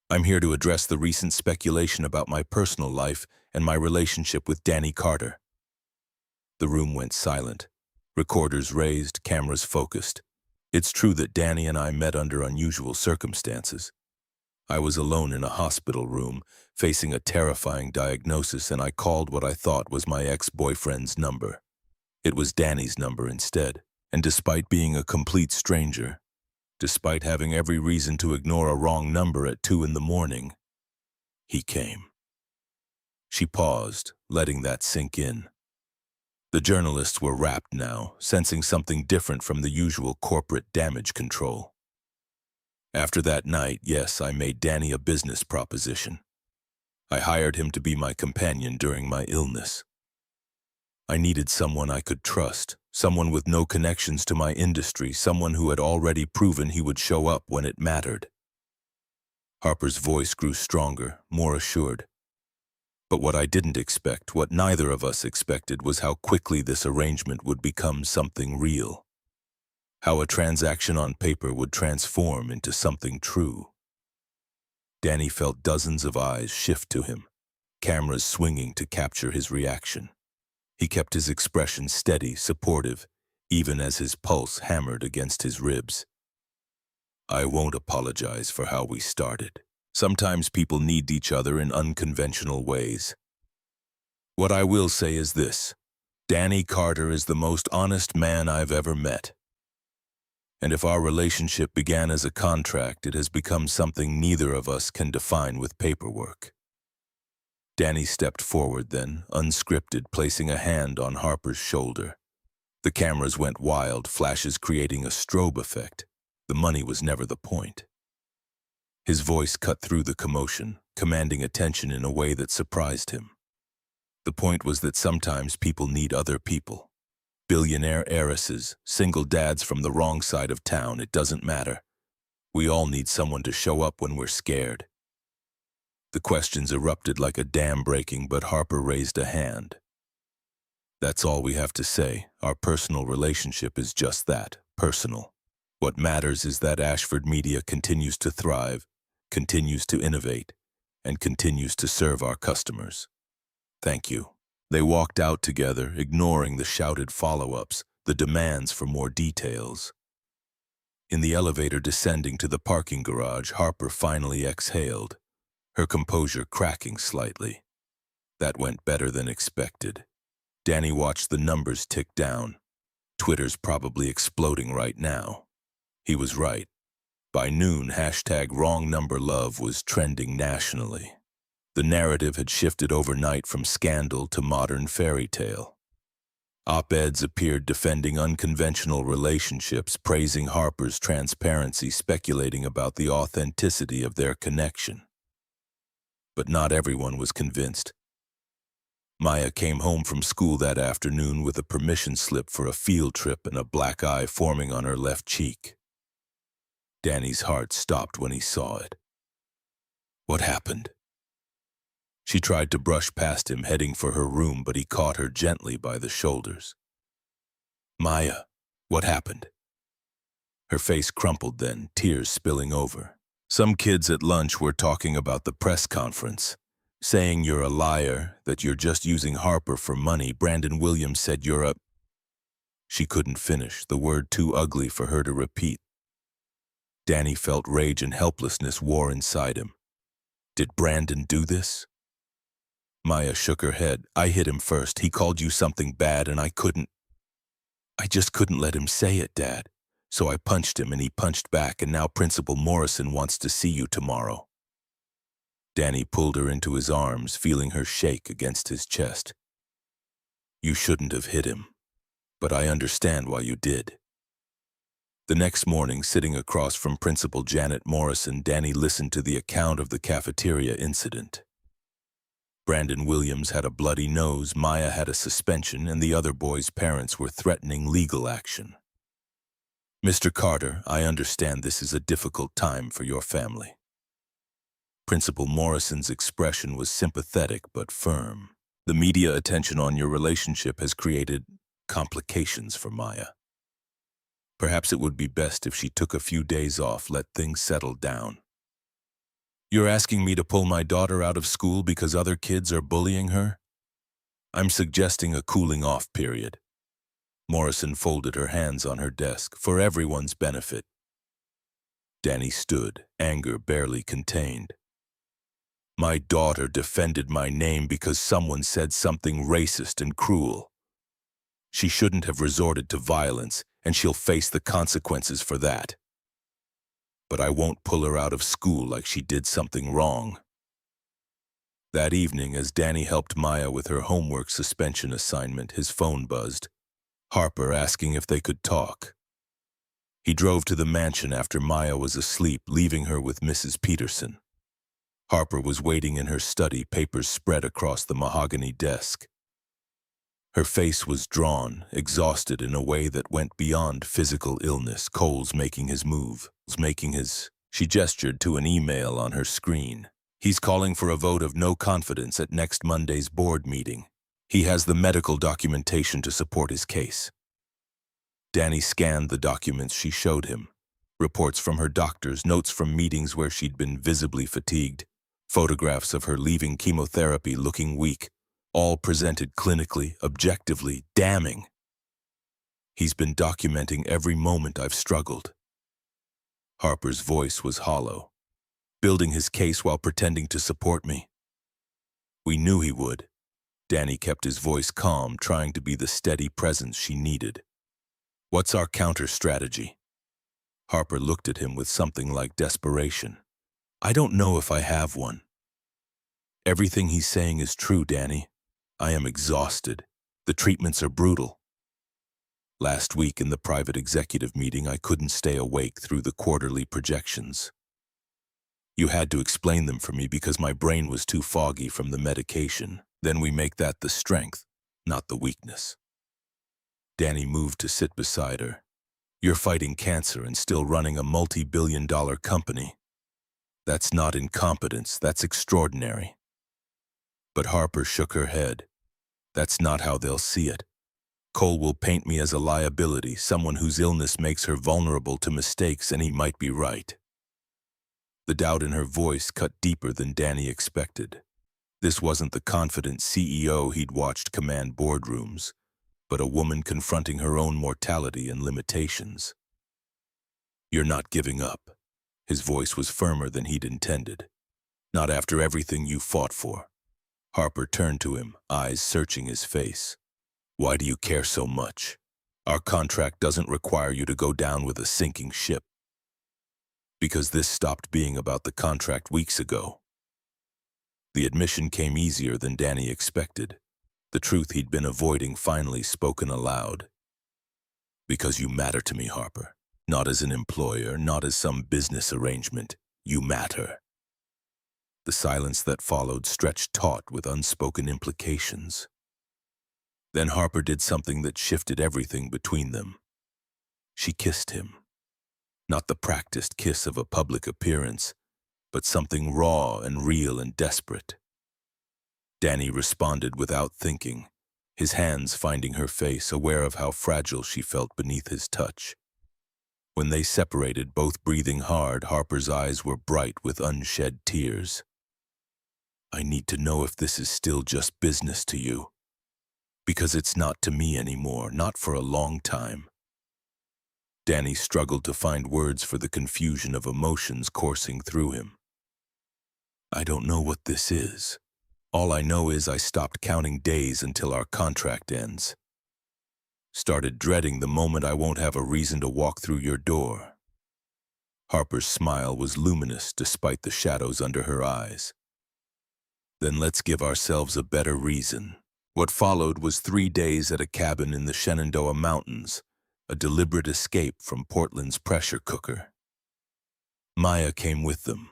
Speaker 1: I'm here to address the recent speculation about my personal life and my relationship with Danny Carter. The room went silent, recorders raised, cameras focused. It's true that Danny and I met under unusual circumstances. I was alone in a hospital room, facing a terrifying diagnosis, and I called what I thought was my ex-boyfriend's number. It was Danny's number instead. And despite being a complete stranger, despite having every reason to ignore a wrong number at 2 in the morning, he came. She paused, letting that sink in. The journalists were rapt now, sensing something different from the usual corporate damage control. After that night, yes, I made Danny a business proposition. I hired him to be my companion during my illness. I needed someone I could trust, someone with no connections to my industry, someone who had already proven he would show up when it mattered. Harper's voice grew stronger, more assured. But what I didn't expect, what neither of us expected, was how quickly this arrangement would become something real. How a transaction on paper would transform into something true. Danny felt dozens of eyes shift to him, cameras swinging to capture his reaction. He kept his expression steady, supportive, even as his pulse hammered against his ribs. I won't apologize for how we started. Sometimes people need each other in unconventional ways. What I will say is this: Danny Carter is the most honest man I've ever met. And if our relationship began as a contract, it has become something neither of us can define with paperwork. Danny stepped forward then, unscripted, placing a hand on Harper's shoulder. The cameras went wild, flashes creating a strobe effect. The money was never the point. His voice cut through the commotion, commanding attention in a way that surprised him. The point was that sometimes people need other people. Billionaire heiresses, single dads from the wrong side of town, it doesn't matter. We all need someone to show up when we're scared. The questions erupted like a dam breaking, but Harper raised a hand. That's all we have to say. Our personal relationship is just that, personal. What matters is that Ashford Media continues to thrive, continues to innovate, and continues to serve our customers. Thank you. They walked out together, ignoring the shouted follow-ups, the demands for more details. In the elevator descending to the parking garage, Harper finally exhaled, her composure cracking slightly. That went better than expected. Danny watched the numbers tick down. Twitter's probably exploding right now. He was right. By noon, #WrongNumberLove was trending nationally. The narrative had shifted overnight from scandal to modern fairy tale. Op-eds appeared defending unconventional relationships, praising Harper's transparency, speculating about the authenticity of their connection. But not everyone was convinced. Maya came home from school that afternoon with a permission slip for a field trip and a black eye forming on her left cheek. Danny's heart stopped when he saw it. What happened? She tried to brush past him, heading for her room, but he caught her gently by the shoulders. Maya, what happened? Her face crumpled then, tears spilling over. Some kids at lunch were talking about the press conference, saying you're a liar, that you're just using Harper for money. Brandon Williams said you're a... She couldn't finish, the word too ugly for her to repeat. Danny felt rage and helplessness war inside him. Did Brandon do this? Maya shook her head. I hit him first. He called you something bad and I just couldn't let him say it, Dad. So I punched him and he punched back, and now Principal Morrison wants to see you tomorrow. Danny pulled her into his arms, feeling her shake against his chest. You shouldn't have hit him, but I understand why you did. The next morning, sitting across from Principal Janet Morrison, Danny listened to the account of the cafeteria incident. Brandon Williams had a bloody nose, Maya had a suspension, and the other boys' parents were threatening legal action. Mr. Carter, I understand this is a difficult time for your family. Principal Morrison's expression was sympathetic but firm. The media attention on your relationship has created complications for Maya. Perhaps it would be best if she took a few days off, let things settle down. You're asking me to pull my daughter out of school because other kids are bullying her? I'm suggesting a cooling off period. Morrison folded her hands on her desk, for everyone's benefit. Danny stood, anger barely contained. My daughter defended my name because someone said something racist and cruel. She shouldn't have resorted to violence, and she'll face the consequences for that. But I won't pull her out of school like she did something wrong. That evening, as Danny helped Maya with her homework suspension assignment, his phone buzzed. Harper asking if they could talk. He drove to the mansion after Maya was asleep, leaving her with Mrs. Peterson. Harper was waiting in her study, papers spread across the mahogany desk. Her face was drawn, exhausted in a way that went beyond physical illness. Cole's making his move. She gestured to an email on her screen. He's calling for a vote of no confidence at next Monday's board meeting. He has the medical documentation to support his case. Danny scanned the documents she showed him. Reports from her doctors, notes from meetings where she'd been visibly fatigued, photographs of her leaving chemotherapy looking weak, all presented clinically, objectively, damning. He's been documenting every moment I've struggled. Harper's voice was hollow, building his case while pretending to support me. We knew he would. Danny kept his voice calm, trying to be the steady presence she needed. What's our counter strategy? Harper looked at him with something like desperation. I don't know if I have one. Everything he's saying is true, Danny. I am exhausted. The treatments are brutal. Last week in the private executive meeting, I couldn't stay awake through the quarterly projections. You had to explain them for me because my brain was too foggy from the medication. Then we make that the strength, not the weakness. Danny moved to sit beside her. You're fighting cancer and still running a multi-billion-dollar company. That's not incompetence, that's extraordinary. But Harper shook her head. That's not how they'll see it. Cole will paint me as a liability, someone whose illness makes her vulnerable to mistakes, and he might be right. The doubt in her voice cut deeper than Danny expected. This wasn't the confident CEO he'd watched command boardrooms, but a woman confronting her own mortality and limitations. You're not giving up. His voice was firmer than he'd intended. Not after everything you fought for. Harper turned to him, eyes searching his face. Why do you care so much? Our contract doesn't require you to go down with a sinking ship. Because this stopped being about the contract weeks ago. The admission came easier than Danny expected. The truth he'd been avoiding finally spoken aloud. Because you matter to me, Harper. Not as an employer, not as some business arrangement. You matter. The silence that followed stretched taut with unspoken implications. Then Harper did something that shifted everything between them. She kissed him. Not the practiced kiss of a public appearance, but something raw and real and desperate. Danny responded without thinking, his hands finding her face, aware of how fragile she felt beneath his touch. When they separated, both breathing hard, Harper's eyes were bright with unshed tears. I need to know if this is still just business to you. Because it's not to me anymore, not for a long time. Danny struggled to find words for the confusion of emotions coursing through him. I don't know what this is. All I know is I stopped counting days until our contract ends. Started dreading the moment I won't have a reason to walk through your door. Harper's smile was luminous despite the shadows under her eyes. Then let's give ourselves a better reason. What followed was 3 days at a cabin in the Shenandoah Mountains, a deliberate escape from Portland's pressure cooker. Maya came with them,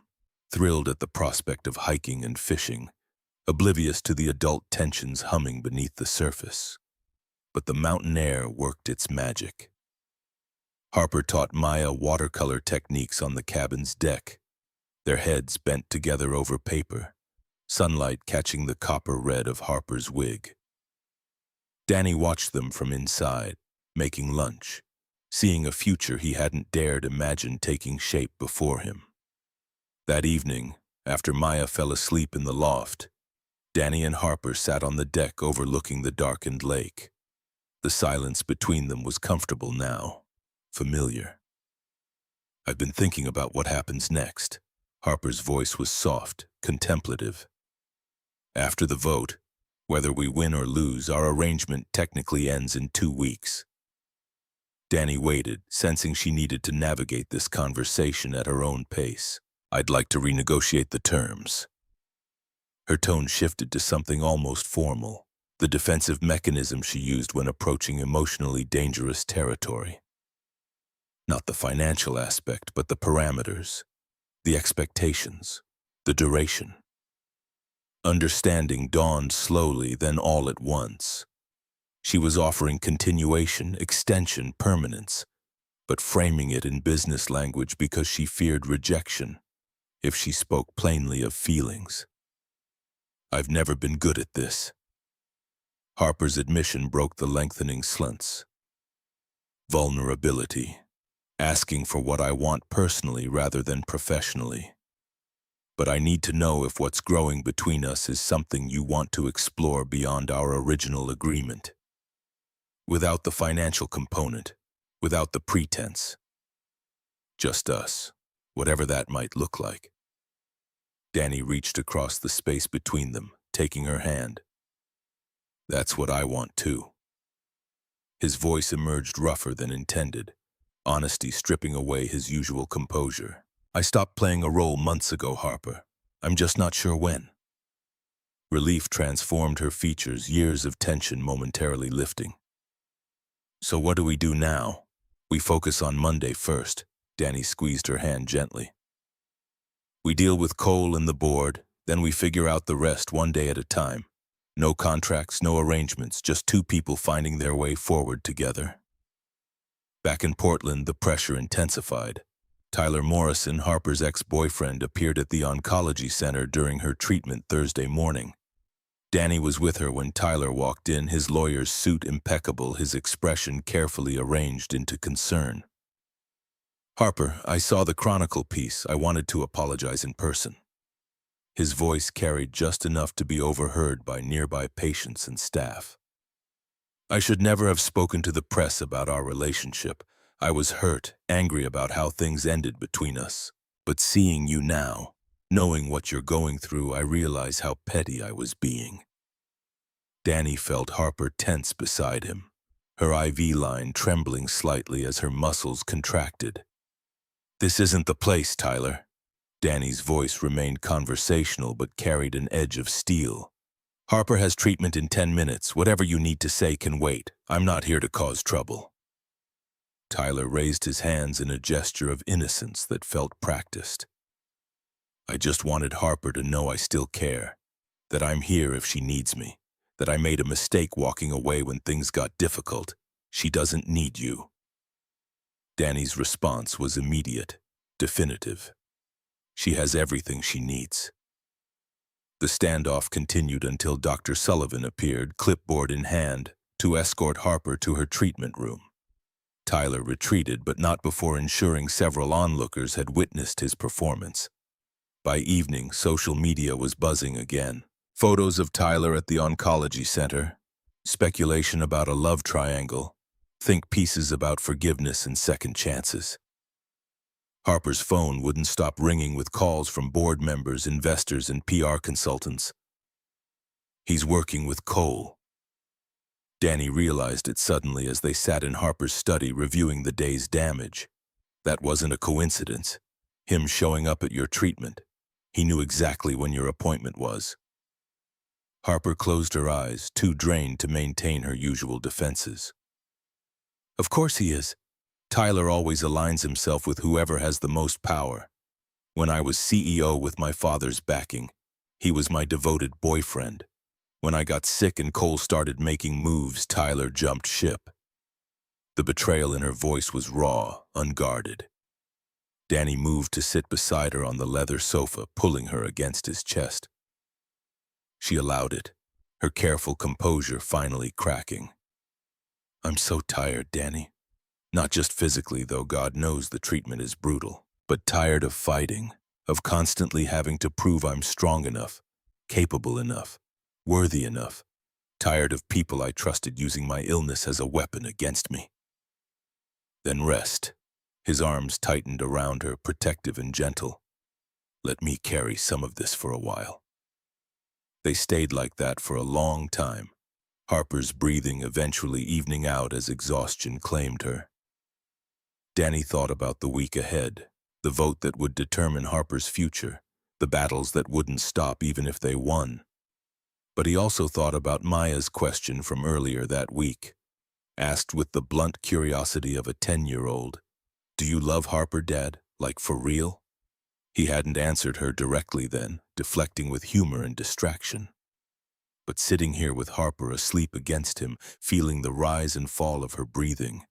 Speaker 1: thrilled at the prospect of hiking and fishing, oblivious to the adult tensions humming beneath the surface. But the mountain air worked its magic. Harper taught Maya watercolor techniques on the cabin's deck, their heads bent together over paper, sunlight catching the copper red of Harper's wig. Danny watched them from inside, making lunch, seeing a future he hadn't dared imagine taking shape before him. That evening, after Maya fell asleep in the loft, Danny and Harper sat on the deck overlooking the darkened lake. The silence between them was comfortable now, familiar. I've been thinking about what happens next. Harper's voice was soft, contemplative. After the vote, whether we win or lose, our arrangement technically ends in 2 weeks. Danny waited, sensing she needed to navigate this conversation at her own pace. I'd like to renegotiate the terms. Her tone shifted to something almost formal, the defensive mechanism she used when approaching emotionally dangerous territory. Not the financial aspect, but the parameters, the expectations, the duration. Understanding dawned slowly, then all at once. She was offering continuation, extension, permanence, but framing it in business language because she feared rejection if she spoke plainly of feelings. I've never been good at this. Harper's admission broke the lengthening slants. Vulnerability, asking for what I want personally rather than professionally. But I need to know if what's growing between us is something you want to explore beyond our original agreement. Without the financial component, without the pretense. Just us, whatever that might look like. Danny reached across the space between them, taking her hand. That's what I want too. His voice emerged rougher than intended, honesty stripping away his usual composure. I stopped playing a role months ago, Harper. I'm just not sure when. Relief transformed her features, years of tension momentarily lifting. So what do we do now? We focus on Monday first. Danny squeezed her hand gently. We deal with Cole and the board, then we figure out the rest one day at a time. No contracts, no arrangements, just 2 people finding their way forward together. Back in Portland, the pressure intensified. Tyler Morrison, Harper's ex-boyfriend, appeared at the oncology center during her treatment Thursday morning. Danny was with her when Tyler walked in, his lawyer's suit impeccable, his expression carefully arranged into concern. Harper, I saw the Chronicle piece. I wanted to apologize in person. His voice carried just enough to be overheard by nearby patients and staff. I should never have spoken to the press about our relationship. I was hurt, angry about how things ended between us. But seeing you now, knowing what you're going through, I realize how petty I was being. Danny felt Harper tense beside him, her IV line trembling slightly as her muscles contracted. "This isn't the place, Tyler." Danny's voice remained conversational but carried an edge of steel. "Harper has treatment in 10 minutes. Whatever you need to say can wait. I'm not here to cause trouble." Tyler raised his hands in a gesture of innocence that felt practiced. "I just wanted Harper to know I still care, that I'm here if she needs me, that I made a mistake walking away when things got difficult. She doesn't need you." Danny's response was immediate, definitive. "She has everything she needs." The standoff continued until Dr. Sullivan appeared, clipboard in hand, to escort Harper to her treatment room. Tyler retreated, but not before ensuring several onlookers had witnessed his performance. By evening, social media was buzzing again. Photos of Tyler at the oncology center, speculation about a love triangle, think pieces about forgiveness and second chances. Harper's phone wouldn't stop ringing with calls from board members, investors, and PR consultants. "He's working with Cole." Danny realized it suddenly as they sat in Harper's study reviewing the day's damage. That wasn't a coincidence. Him showing up at your treatment. He knew exactly when your appointment was. Harper closed her eyes, too drained to maintain her usual defenses. "Of course he is. Tyler always aligns himself with whoever has the most power. When I was CEO with my father's backing, he was my devoted boyfriend. When I got sick and Cole started making moves, Tyler jumped ship." The betrayal in her voice was raw, unguarded. Danny moved to sit beside her on the leather sofa, pulling her against his chest. She allowed it, her careful composure finally cracking. "I'm so tired, Danny. Not just physically, though God knows the treatment is brutal, but tired of fighting, of constantly having to prove I'm strong enough, capable enough, worthy enough, tired of people I trusted using my illness as a weapon against me." "Then rest." His arms tightened around her, protective and gentle. "Let me carry some of this for a while." They stayed like that for a long time, Harper's breathing eventually evening out as exhaustion claimed her. Danny thought about the week ahead, the vote that would determine Harper's future, the battles that wouldn't stop even if they won. But he also thought about Maya's question from earlier that week, asked with the blunt curiosity of a 10-year-old, "Do you love Harper, Dad? Like for real?" He hadn't answered her directly then, deflecting with humor and distraction. But sitting here with Harper asleep against him, feeling the rise and fall of her breathing,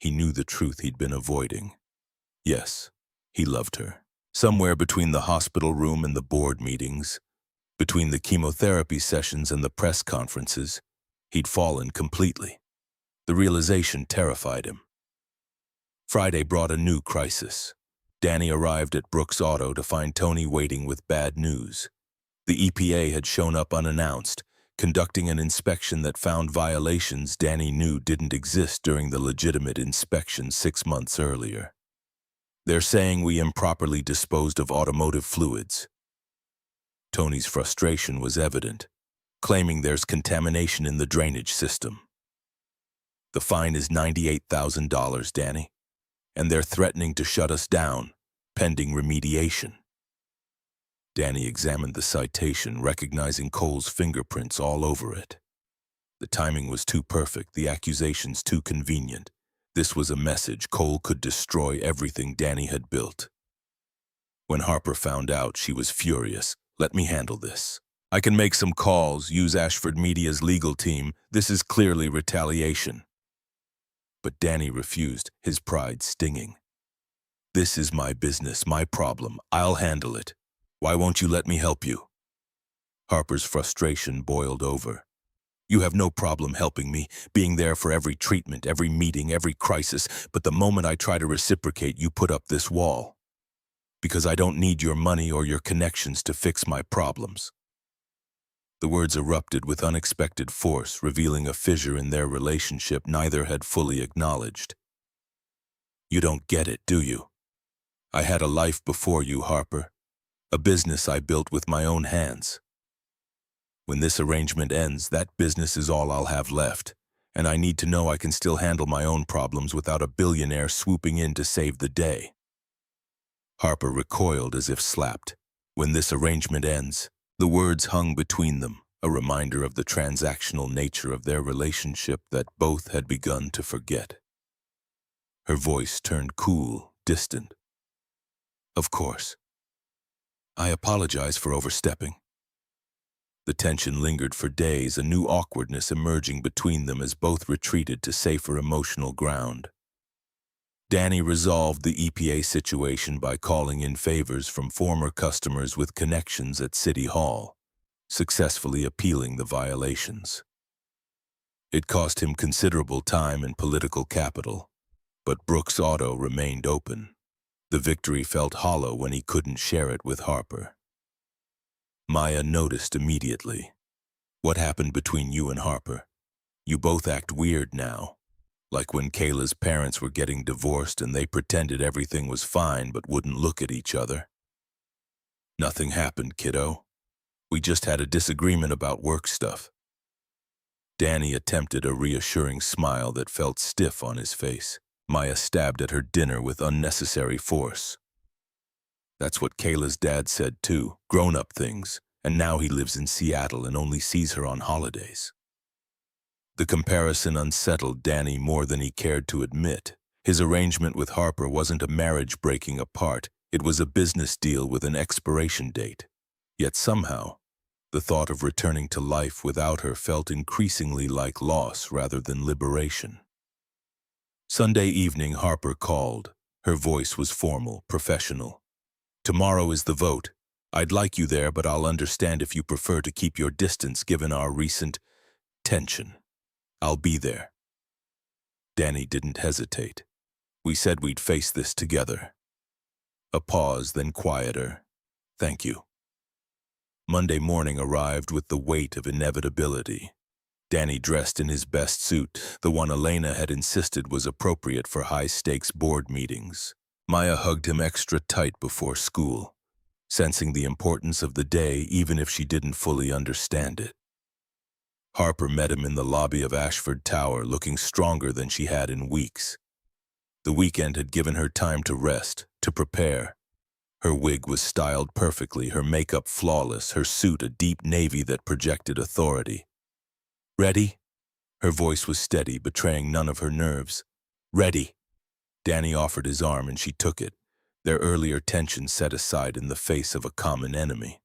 Speaker 1: he knew the truth he'd been avoiding. Yes, he loved her. Somewhere between the hospital room and the board meetings, between the chemotherapy sessions and the press conferences, he'd fallen completely. The realization terrified him. Friday brought a new crisis. Danny arrived at Brooks Auto to find Tony waiting with bad news. The EPA had shown up unannounced, conducting an inspection that found violations Danny knew didn't exist during the legitimate inspection 6 months earlier. "They're saying we improperly disposed of automotive fluids." Tony's frustration was evident, claiming there's contamination in the drainage system. "The fine is $98,000, Danny, and they're threatening to shut us down, pending remediation." Danny examined the citation, recognizing Cole's fingerprints all over it. The timing was too perfect, the accusations too convenient. This was a message Cole could destroy everything Danny had built. When Harper found out, she was furious. "Let me handle this. I can make some calls, use Ashford Media's legal team. This is clearly retaliation." But Danny refused, his pride stinging. "This is my business, my problem. I'll handle it. Why won't you let me help you?" Harper's frustration boiled over. "You have no problem helping me, being there for every treatment, every meeting, every crisis, but the moment I try to reciprocate, you put up this wall. Because I don't need your money or your connections to fix my problems." The words erupted with unexpected force, revealing a fissure in their relationship neither had fully acknowledged. "You don't get it, do you? I had a life before you, Harper. A business I built with my own hands. When this arrangement ends, that business is all I'll have left, and I need to know I can still handle my own problems without a billionaire swooping in to save the day." Harper recoiled as if slapped. When this arrangement ends, the words hung between them, a reminder of the transactional nature of their relationship that both had begun to forget. Her voice turned cool, distant. "Of course. I apologize for overstepping." The tension lingered for days, a new awkwardness emerging between them as both retreated to safer emotional ground. Danny resolved the EPA situation by calling in favors from former customers with connections at City Hall, successfully appealing the violations. It cost him considerable time and political capital, but Brooks Auto remained open. The victory felt hollow when he couldn't share it with Harper. Maya noticed immediately. "What happened between you and Harper? You both act weird now. Like when Kayla's parents were getting divorced and they pretended everything was fine but wouldn't look at each other." "Nothing happened, kiddo. We just had a disagreement about work stuff." Danny attempted a reassuring smile that felt stiff on his face. Maya stabbed at her dinner with unnecessary force. "That's what Kayla's dad said too, grown-up things, and now he lives in Seattle and only sees her on holidays." The comparison unsettled Danny more than he cared to admit. His arrangement with Harper wasn't a marriage breaking apart, it was a business deal with an expiration date. Yet somehow, the thought of returning to life without her felt increasingly like loss rather than liberation. Sunday evening, Harper called. Her voice was formal, professional. "Tomorrow is the vote. I'd like you there, but I'll understand if you prefer to keep your distance given our recent tension. I'll be there." Danny didn't hesitate. "We said we'd face this together." A pause, then quieter. "Thank you." Monday morning arrived with the weight of inevitability. Danny dressed in his best suit, the one Elena had insisted was appropriate for high-stakes board meetings. Maya hugged him extra tight before school, sensing the importance of the day even if she didn't fully understand it. Harper met him in the lobby of Ashford Tower, looking stronger than she had in weeks. The weekend had given her time to rest, to prepare. Her wig was styled perfectly, her makeup flawless, her suit a deep navy that projected authority. "Ready?" Her voice was steady, betraying none of her nerves. "Ready." Danny offered his arm and she took it, their earlier tension set aside in the face of a common enemy.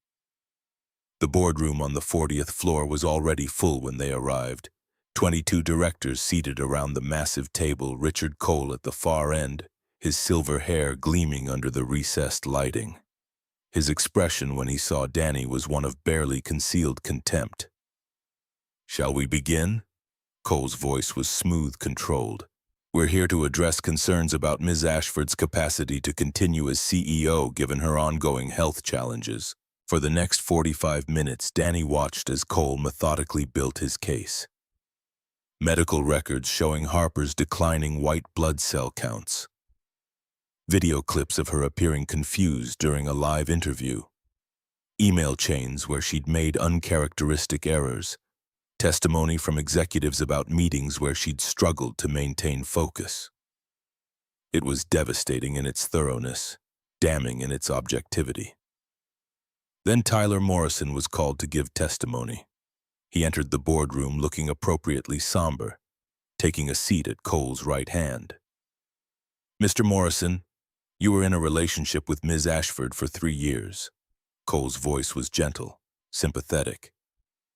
Speaker 1: The boardroom on the 40th floor was already full when they arrived. 22 directors seated around the massive table, Richard Cole at the far end, his silver hair gleaming under the recessed lighting. His expression when he saw Danny was one of barely concealed contempt. "Shall we begin?" Cole's voice was smooth, controlled. "We're here to address concerns about Ms. Ashford's capacity to continue as CEO given her ongoing health challenges." For the next 45 minutes, Danny watched as Cole methodically built his case. Medical records showing Harper's declining white blood cell counts. Video clips of her appearing confused during a live interview. Email chains where she'd made uncharacteristic errors. Testimony from executives about meetings where she'd struggled to maintain focus. It was devastating in its thoroughness, damning in its objectivity. Then Tyler Morrison was called to give testimony. He entered the boardroom looking appropriately somber, taking a seat at Cole's right hand. "Mr. Morrison, you were in a relationship with Ms. Ashford for 3 years. Cole's voice was gentle, sympathetic.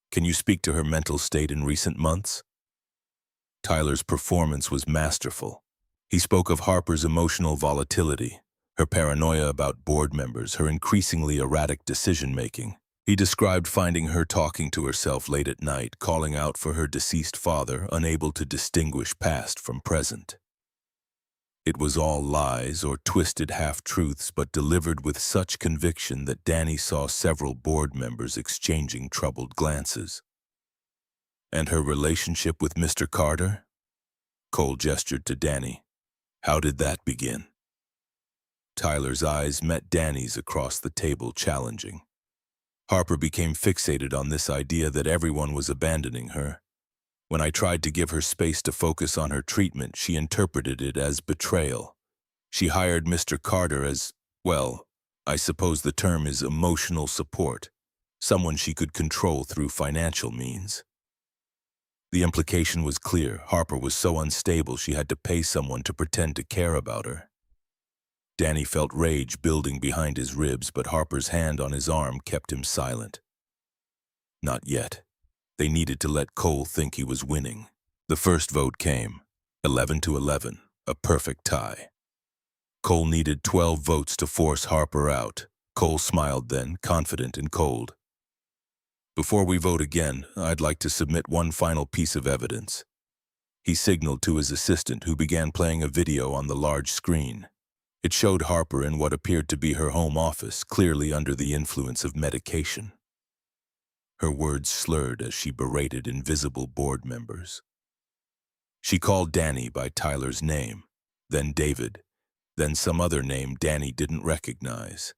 Speaker 1: "Can you speak to her mental state in recent months?" Tyler's performance was masterful. He spoke of Harper's emotional volatility, her paranoia about board members, her increasingly erratic decision-making. He described finding her talking to herself late at night, calling out for her deceased father, unable to distinguish past from present. It was all lies or twisted half-truths, but delivered with such conviction that Danny saw several board members exchanging troubled glances. "And her relationship with Mr. Carter?" Cole gestured to Danny. "How did that begin?" Tyler's eyes met Danny's across the table, challenging. Harper became fixated on this idea that everyone was abandoning her. When I tried to give her space to focus on her treatment, she interpreted it as betrayal. She hired Mr. Carter as, well, I suppose the term is emotional support, someone she could control through financial means. The implication was clear. Harper was so unstable she had to pay someone to pretend to care about her. Danny felt rage building behind his ribs, but Harper's hand on his arm kept him silent. Not yet. They needed to let Cole think he was winning. The first vote came, 11-11, a perfect tie. Cole needed 12 votes to force Harper out. Cole smiled then, confident and cold. Before we vote again, I'd like to submit one final piece of evidence. He signaled to his assistant, who began playing a video on the large screen. It showed Harper in what appeared to be her home office, clearly under the influence of medication. Her words slurred as she berated invisible board members. She called Danny by Tyler's name, then David, then some other name Danny didn't recognize.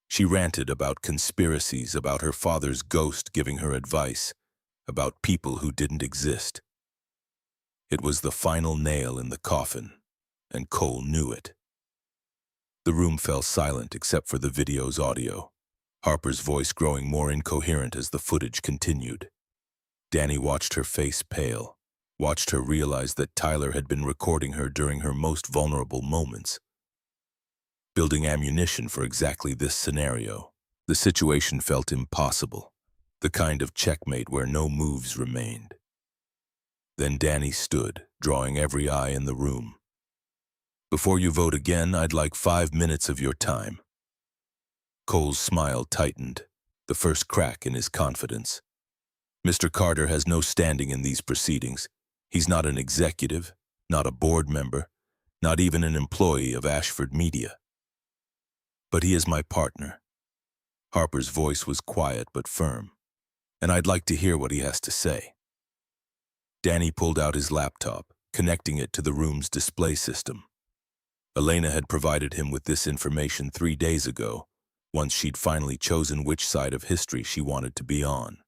Speaker 1: She ranted about conspiracies, about her father's ghost giving her advice, about people who didn't exist. It was the final nail in the coffin, and Cole knew it. The room fell silent except for the video's audio, Harper's voice growing more incoherent as the footage continued. Danny watched her face pale, watched her realize that Tyler had been recording her during her most vulnerable moments, building ammunition for exactly this scenario. The situation felt impossible, the kind of checkmate where no moves remained. Then Danny stood, drawing every eye in the room. Before you vote again, I'd like 5 minutes of your time. Cole's smile tightened, the first crack in his confidence. Mr. Carter has no standing in these proceedings. He's not an executive, not a board member, not even an employee of Ashford Media. But he is my partner. Harper's voice was quiet but firm, and I'd like to hear what he has to say. Danny pulled out his laptop, connecting it to the room's display system. Elena had provided him with this information 3 days ago, once she'd finally chosen which side of history she wanted to be on.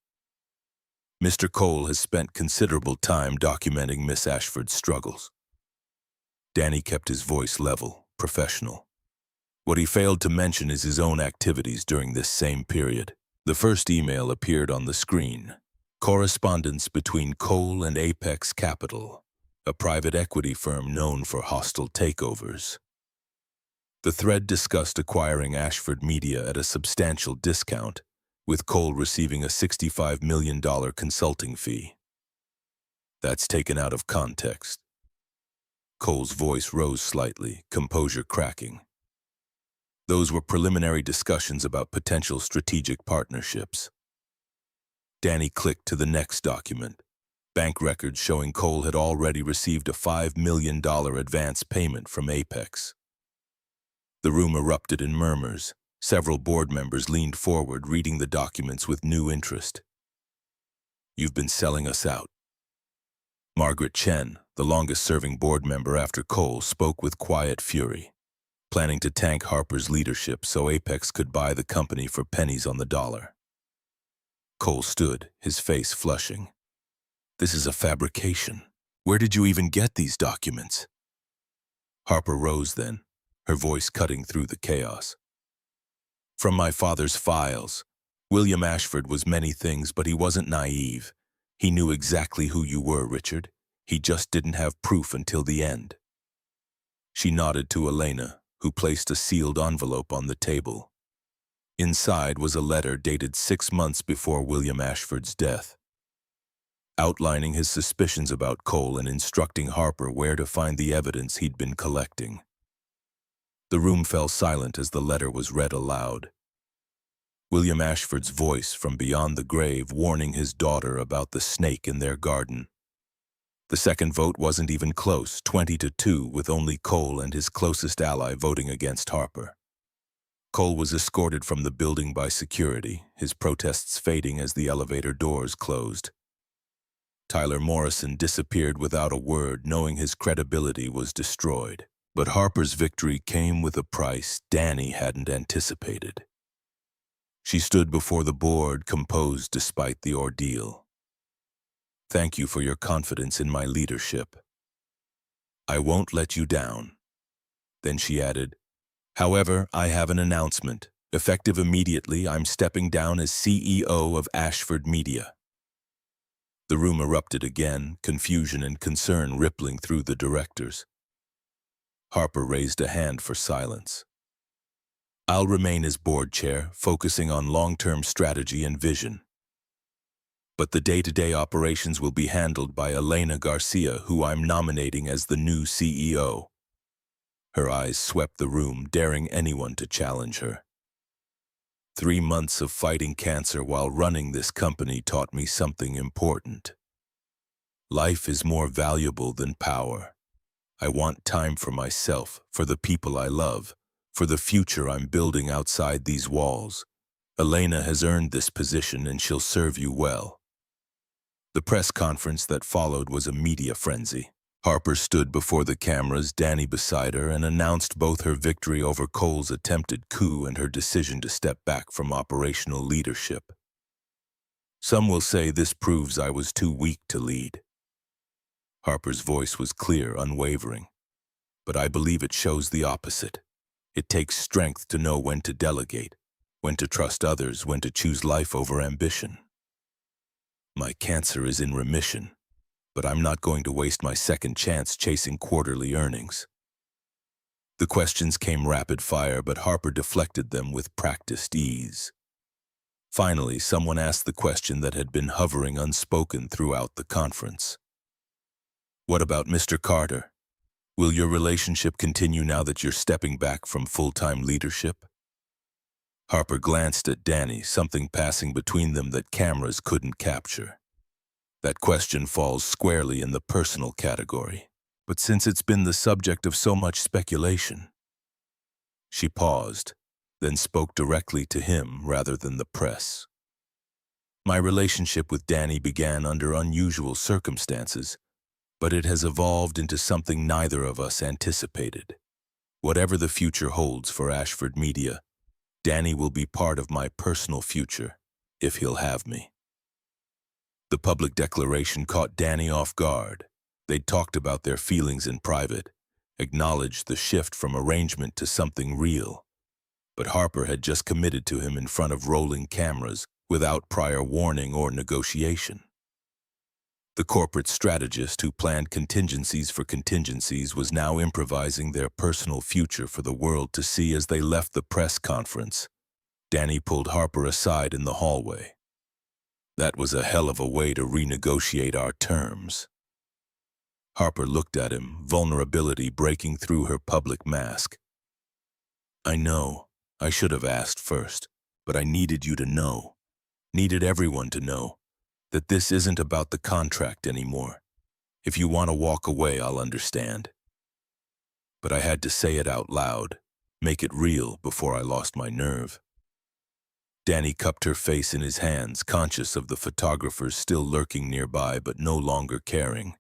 Speaker 1: Mr. Cole has spent considerable time documenting Miss Ashford's struggles. Danny kept his voice level, professional. What he failed to mention is his own activities during this same period. The first email appeared on the screen. Correspondence between Cole and Apex Capital, a private equity firm known for hostile takeovers. The thread discussed acquiring Ashford Media at a substantial discount, with Cole receiving a $65 million consulting fee. That's taken out of context. Cole's voice rose slightly, composure cracking. Those were preliminary discussions about potential strategic partnerships. Danny clicked to the next document, bank records showing Cole had already received a $5 million advance payment from Apex. The room erupted in murmurs. Several board members leaned forward, reading the documents with new interest. You've been selling us out. Margaret Chen, the longest-serving board member after Cole, spoke with quiet fury, planning to tank Harper's leadership so Apex could buy the company for pennies on the dollar. Cole stood, his face flushing. This is a fabrication. Where did you even get these documents? Harper rose then, her voice cutting through the chaos. From my father's files. William Ashford was many things, but he wasn't naive. He knew exactly who you were, Richard. He just didn't have proof until the end. She nodded to Elena, who placed a sealed envelope on the table. Inside was a letter dated 6 months before William Ashford's death, outlining his suspicions about Cole and instructing Harper where to find the evidence he'd been collecting. The room fell silent as the letter was read aloud. William Ashford's voice from beyond the grave warning his daughter about the snake in their garden. The second vote wasn't even close, 20-2, with only Cole and his closest ally voting against Harper. Cole was escorted from the building by security, his protests fading as the elevator doors closed. Tyler Morrison disappeared without a word, knowing his credibility was destroyed. But Harper's victory came with a price Danny hadn't anticipated. She stood before the board, composed despite the ordeal. "Thank you for your confidence in my leadership. I won't let you down." Then she added, "However, I have an announcement. Effective immediately, I'm stepping down as CEO of Ashford Media." The room erupted again, confusion and concern rippling through the directors. Harper raised a hand for silence. "I'll remain as board chair, focusing on long-term strategy and vision. But the day-to-day operations will be handled by Elena Garcia, who I'm nominating as the new CEO." Her eyes swept the room, daring anyone to challenge her. 3 months of fighting cancer while running this company taught me something important. Life is more valuable than power. I want time for myself, for the people I love, for the future I'm building outside these walls. Elena has earned this position and she'll serve you well. The press conference that followed was a media frenzy. Harper stood before the cameras, Danny beside her, and announced both her victory over Cole's attempted coup and her decision to step back from operational leadership. "Some will say this proves I was too weak to lead." Harper's voice was clear, unwavering. "But I believe it shows the opposite. It takes strength to know when to delegate, when to trust others, when to choose life over ambition. My cancer is in remission, but I'm not going to waste my second chance chasing quarterly earnings." The questions came rapid fire, but Harper deflected them with practiced ease. Finally, someone asked the question that had been hovering unspoken throughout the conference. "What about Mr. Carter? Will your relationship continue now that you're stepping back from full-time leadership?" Harper glanced at Danny, something passing between them that cameras couldn't capture. "That question falls squarely in the personal category, but since it's been the subject of so much speculation." She paused, then spoke directly to him rather than the press. "My relationship with Danny began under unusual circumstances, but it has evolved into something neither of us anticipated. Whatever the future holds for Ashford Media, Danny will be part of my personal future, if he'll have me." The public declaration caught Danny off guard. They'd talked about their feelings in private, acknowledged the shift from arrangement to something real. But Harper had just committed to him in front of rolling cameras, without prior warning or negotiation. The corporate strategist who planned contingencies for contingencies was now improvising their personal future for the world to see. As they left the press conference, Danny pulled Harper aside in the hallway. "That was a hell of a way to renegotiate our terms." Harper looked at him, vulnerability breaking through her public mask. "I know. I should have asked first, but I needed you to know, needed everyone to know, that this isn't about the contract anymore. If you want to walk away, I'll understand. But I had to say it out loud, make it real before I lost my nerve." Danny cupped her face in his hands, conscious of the photographers still lurking nearby but no longer caring.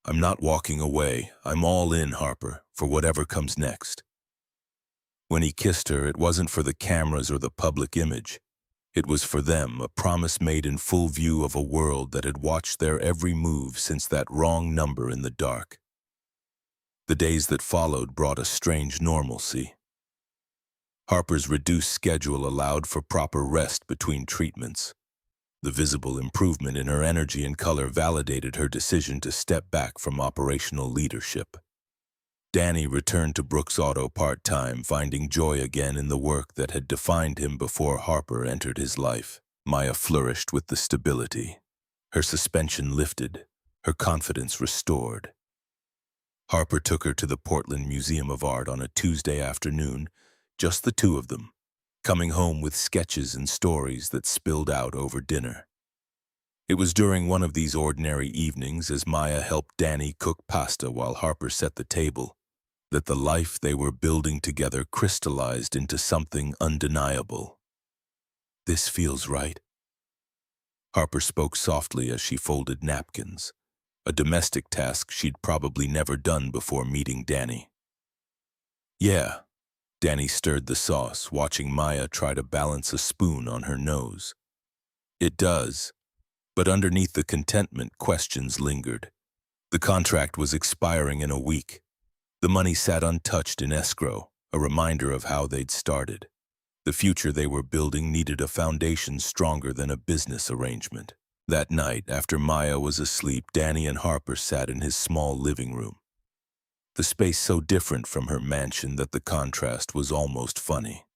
Speaker 1: "I'm not walking away. I'm all in, Harper, for whatever comes next." When he kissed her, it wasn't for the cameras or the public image. It was for them, a promise made in full view of a world that had watched their every move since that wrong number in the dark. The days that followed brought a strange normalcy. Harper's reduced schedule allowed for proper rest between treatments. The visible improvement in her energy and color validated her decision to step back from operational leadership. Danny returned to Brooks Auto part-time, finding joy again in the work that had defined him before Harper entered his life. Maya flourished with the stability. Her suspension lifted, her confidence restored. Harper took her to the Portland Museum of Art on a Tuesday afternoon, just the two of them, coming home with sketches and stories that spilled out over dinner. It was during one of these ordinary evenings, as Maya helped Danny cook pasta while Harper set the table, that the life they were building together crystallized into something undeniable. "This feels right." Harper spoke softly as she folded napkins, a domestic task she'd probably never done before meeting Danny. "Yeah, Danny stirred the sauce, watching Maya try to balance a spoon on her nose. It does, but underneath the contentment, questions lingered. The contract was expiring in a week. The money sat untouched in escrow, a reminder of how they'd started. The future they were building needed a foundation stronger than a business arrangement. That night, after Maya was asleep, Danny and Harper sat in his small living room. The space so different from her mansion that the contrast was almost funny.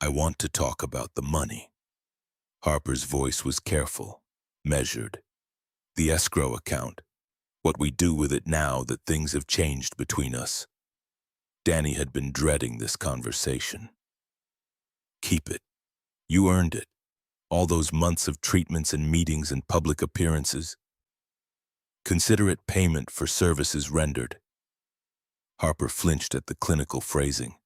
Speaker 1: "I want to talk about the money." Harper's voice was careful, measured. "The escrow account. What we do with it now that things have changed between us." Danny had been dreading this conversation. "Keep it. You earned it. All those months of treatments and meetings and public appearances. Consider it payment for services rendered." Harper flinched at the clinical phrasing.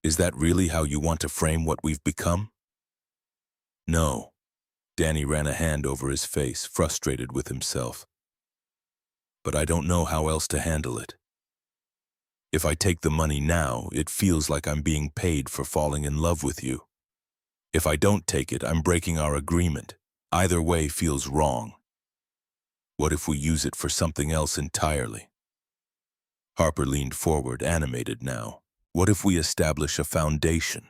Speaker 1: "Is that really how you want to frame what we've become?" "No." Danny ran a hand over his face, frustrated with himself. "But I don't know how else to handle it. If I take the money now, it feels like I'm being paid for falling in love with you. If I don't take it, I'm breaking our agreement. Either way feels wrong. What if we use it for something else entirely?" Harper leaned forward, animated now. "What if we establish a foundation?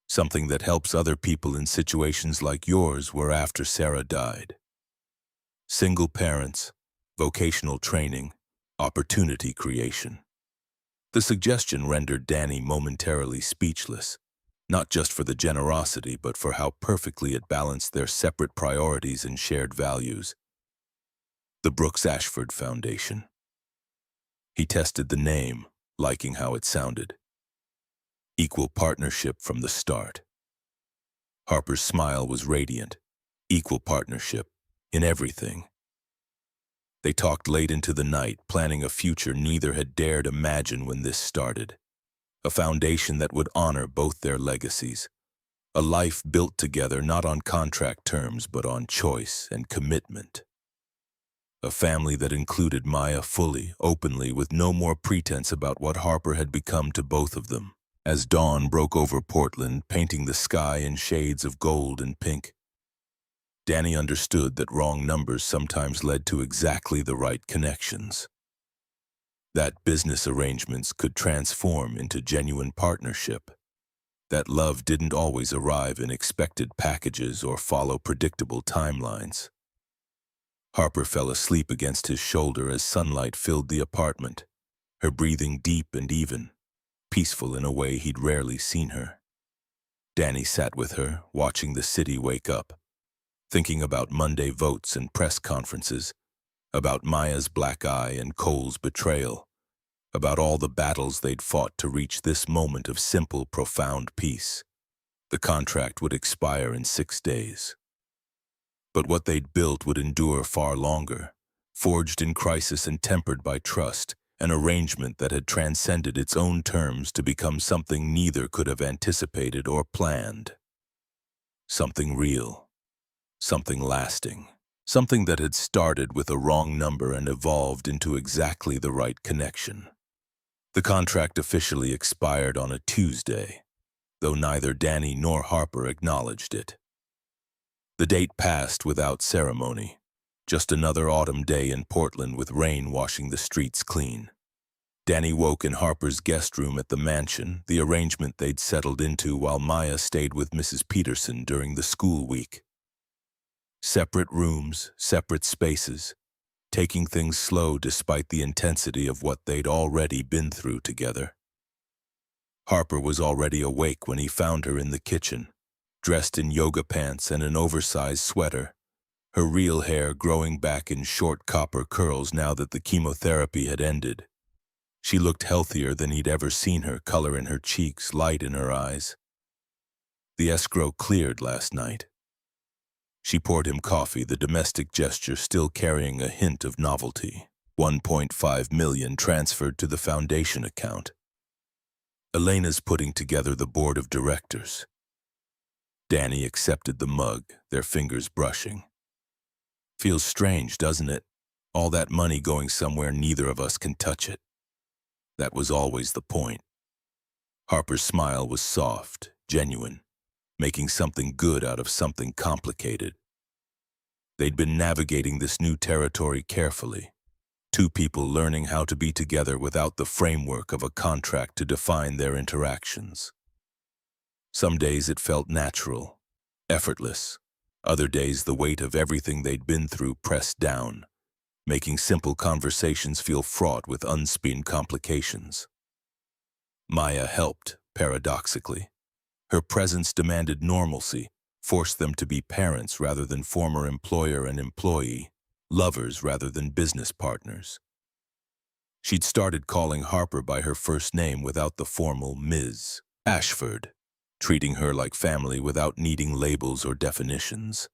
Speaker 1: Something that helps other people in situations like yours where after Sarah died. Single parents, vocational training, opportunity creation." The suggestion rendered Danny momentarily speechless, not just for the generosity, but for how perfectly it balanced their separate priorities and shared values. The Brooks Ashford Foundation. He tested the name, liking how it sounded. Equal partnership from the start. Harper's smile was radiant. Equal partnership in everything. They talked late into the night, planning a future neither had dared imagine when this started. A foundation that would honor both their legacies. A life built together not on contract terms but on choice and commitment. A family that included Maya fully, openly, with no more pretense about what Harper had become to both of them. As dawn broke over Portland, painting the sky in shades of gold and pink, Danny understood that wrong numbers sometimes led to exactly the right connections. That business arrangements could transform into genuine partnership. That love didn't always arrive in expected packages or follow predictable timelines. Harper fell asleep against his shoulder as sunlight filled the apartment, her breathing deep and even, peaceful in a way he'd rarely seen her. Danny sat with her, watching the city wake up, thinking about Monday votes and press conferences, about Maya's black eye and Cole's betrayal, about all the battles they'd fought to reach this moment of simple, profound peace. The contract would expire in 6 days. But what they'd built would endure far longer, forged in crisis and tempered by trust, an arrangement that had transcended its own terms to become something neither could have anticipated or planned. Something real, something lasting, something that had started with a wrong number and evolved into exactly the right connection. The contract officially expired on a Tuesday, though neither Danny nor Harper acknowledged it. The date passed without ceremony, just another autumn day in Portland with rain washing the streets clean. Danny woke in Harper's guest room at the mansion, the arrangement they'd settled into while Maya stayed with Mrs. Peterson during the school week. Separate rooms, separate spaces, taking things slow despite the intensity of what they'd already been through together. Harper was already awake when he found her in the kitchen, dressed in yoga pants and an oversized sweater, her real hair growing back in short copper curls now that the chemotherapy had ended. She looked healthier than he'd ever seen her, color in her cheeks, light in her eyes. The escrow cleared last night. She poured him coffee, the domestic gesture still carrying a hint of novelty. 1.5 million transferred to the foundation account. Elena's putting together the board of directors. Danny accepted the mug, their fingers brushing. Feels strange, doesn't it? All that money going somewhere neither of us can touch it. That was always the point. Harper's smile was soft, genuine, making something good out of something complicated. They'd been navigating this new territory carefully, two people learning how to be together without the framework of a contract to define their interactions. Some days it felt natural, effortless. Other days the weight of everything they'd been through pressed down, making simple conversations feel fraught with unseen complications. Maya helped, paradoxically. Her presence demanded normalcy, forced them to be parents rather than former employer and employee, lovers rather than business partners. She'd started calling Harper by her first name without the formal Ms. Ashford, treating her like family without needing labels or definitions.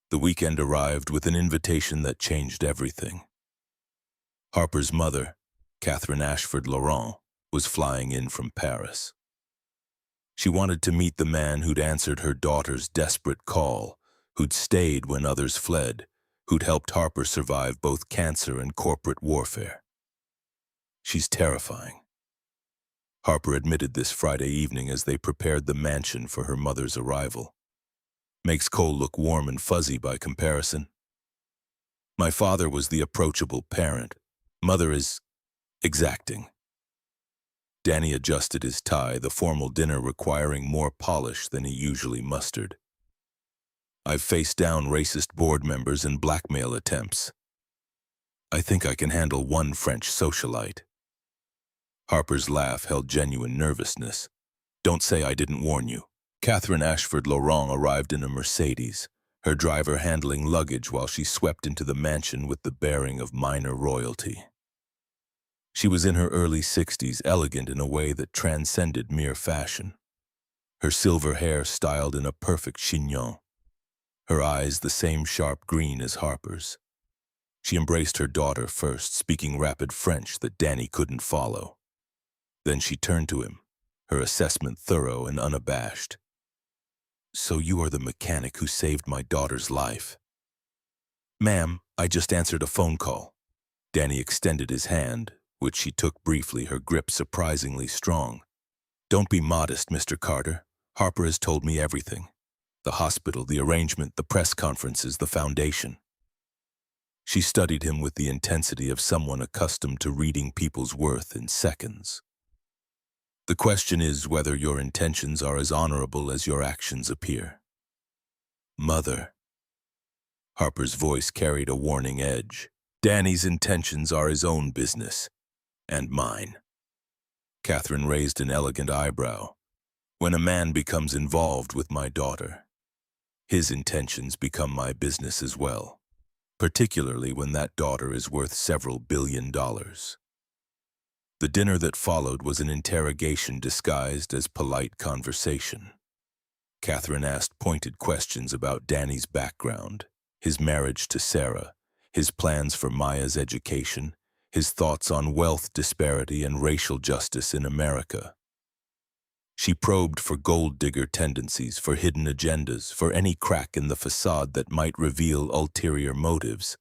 Speaker 1: The weekend arrived with an invitation that changed everything. Harper's mother, Catherine Ashford Laurent, was flying in from Paris. She wanted to meet the man who'd answered her daughter's desperate call, who'd stayed when others fled, who'd helped Harper survive both cancer and corporate warfare. She's terrifying. Harper admitted this Friday evening as they prepared the mansion for her mother's arrival. Makes Cole look warm and fuzzy by comparison. My father was the approachable parent. Mother is exacting. Danny adjusted his tie, the formal dinner requiring more polish than he usually mustered. I've faced down racist board members and blackmail attempts. I think I can handle one French socialite. Harper's laugh held genuine nervousness. Don't say I didn't warn you. Catherine Ashford Laurent arrived in a Mercedes, her driver handling luggage while she swept into the mansion with the bearing of minor royalty. She was in her early 60s, elegant in a way that transcended mere fashion. Her silver hair styled in a perfect chignon. Her eyes the same sharp green as Harper's. She embraced her daughter first, speaking rapid French that Danny couldn't follow. Then she turned to him, her assessment thorough and unabashed. So you are the mechanic who saved my daughter's life. Ma'am, I just answered a phone call. Danny extended his hand, which she took briefly, her grip surprisingly strong. Don't be modest, Mr. Carter. Harper has told me everything. The hospital, the arrangement, the press conferences, the foundation. She studied him with the intensity of someone accustomed to reading people's worth in seconds. The question is whether your intentions are as honorable as your actions appear. Mother. Harper's voice carried a warning edge. Danny's intentions are his own business. And mine. Catherine raised an elegant eyebrow. When a man becomes involved with my daughter, his intentions become my business as well, particularly when that daughter is worth several $billion. The dinner that followed was an interrogation disguised as polite conversation. Catherine asked pointed questions about Danny's background, his marriage to Sarah, his plans for Maya's education, his thoughts on wealth disparity and racial justice in America. She probed for gold digger tendencies, for hidden agendas, for any crack in the facade that might reveal ulterior motives.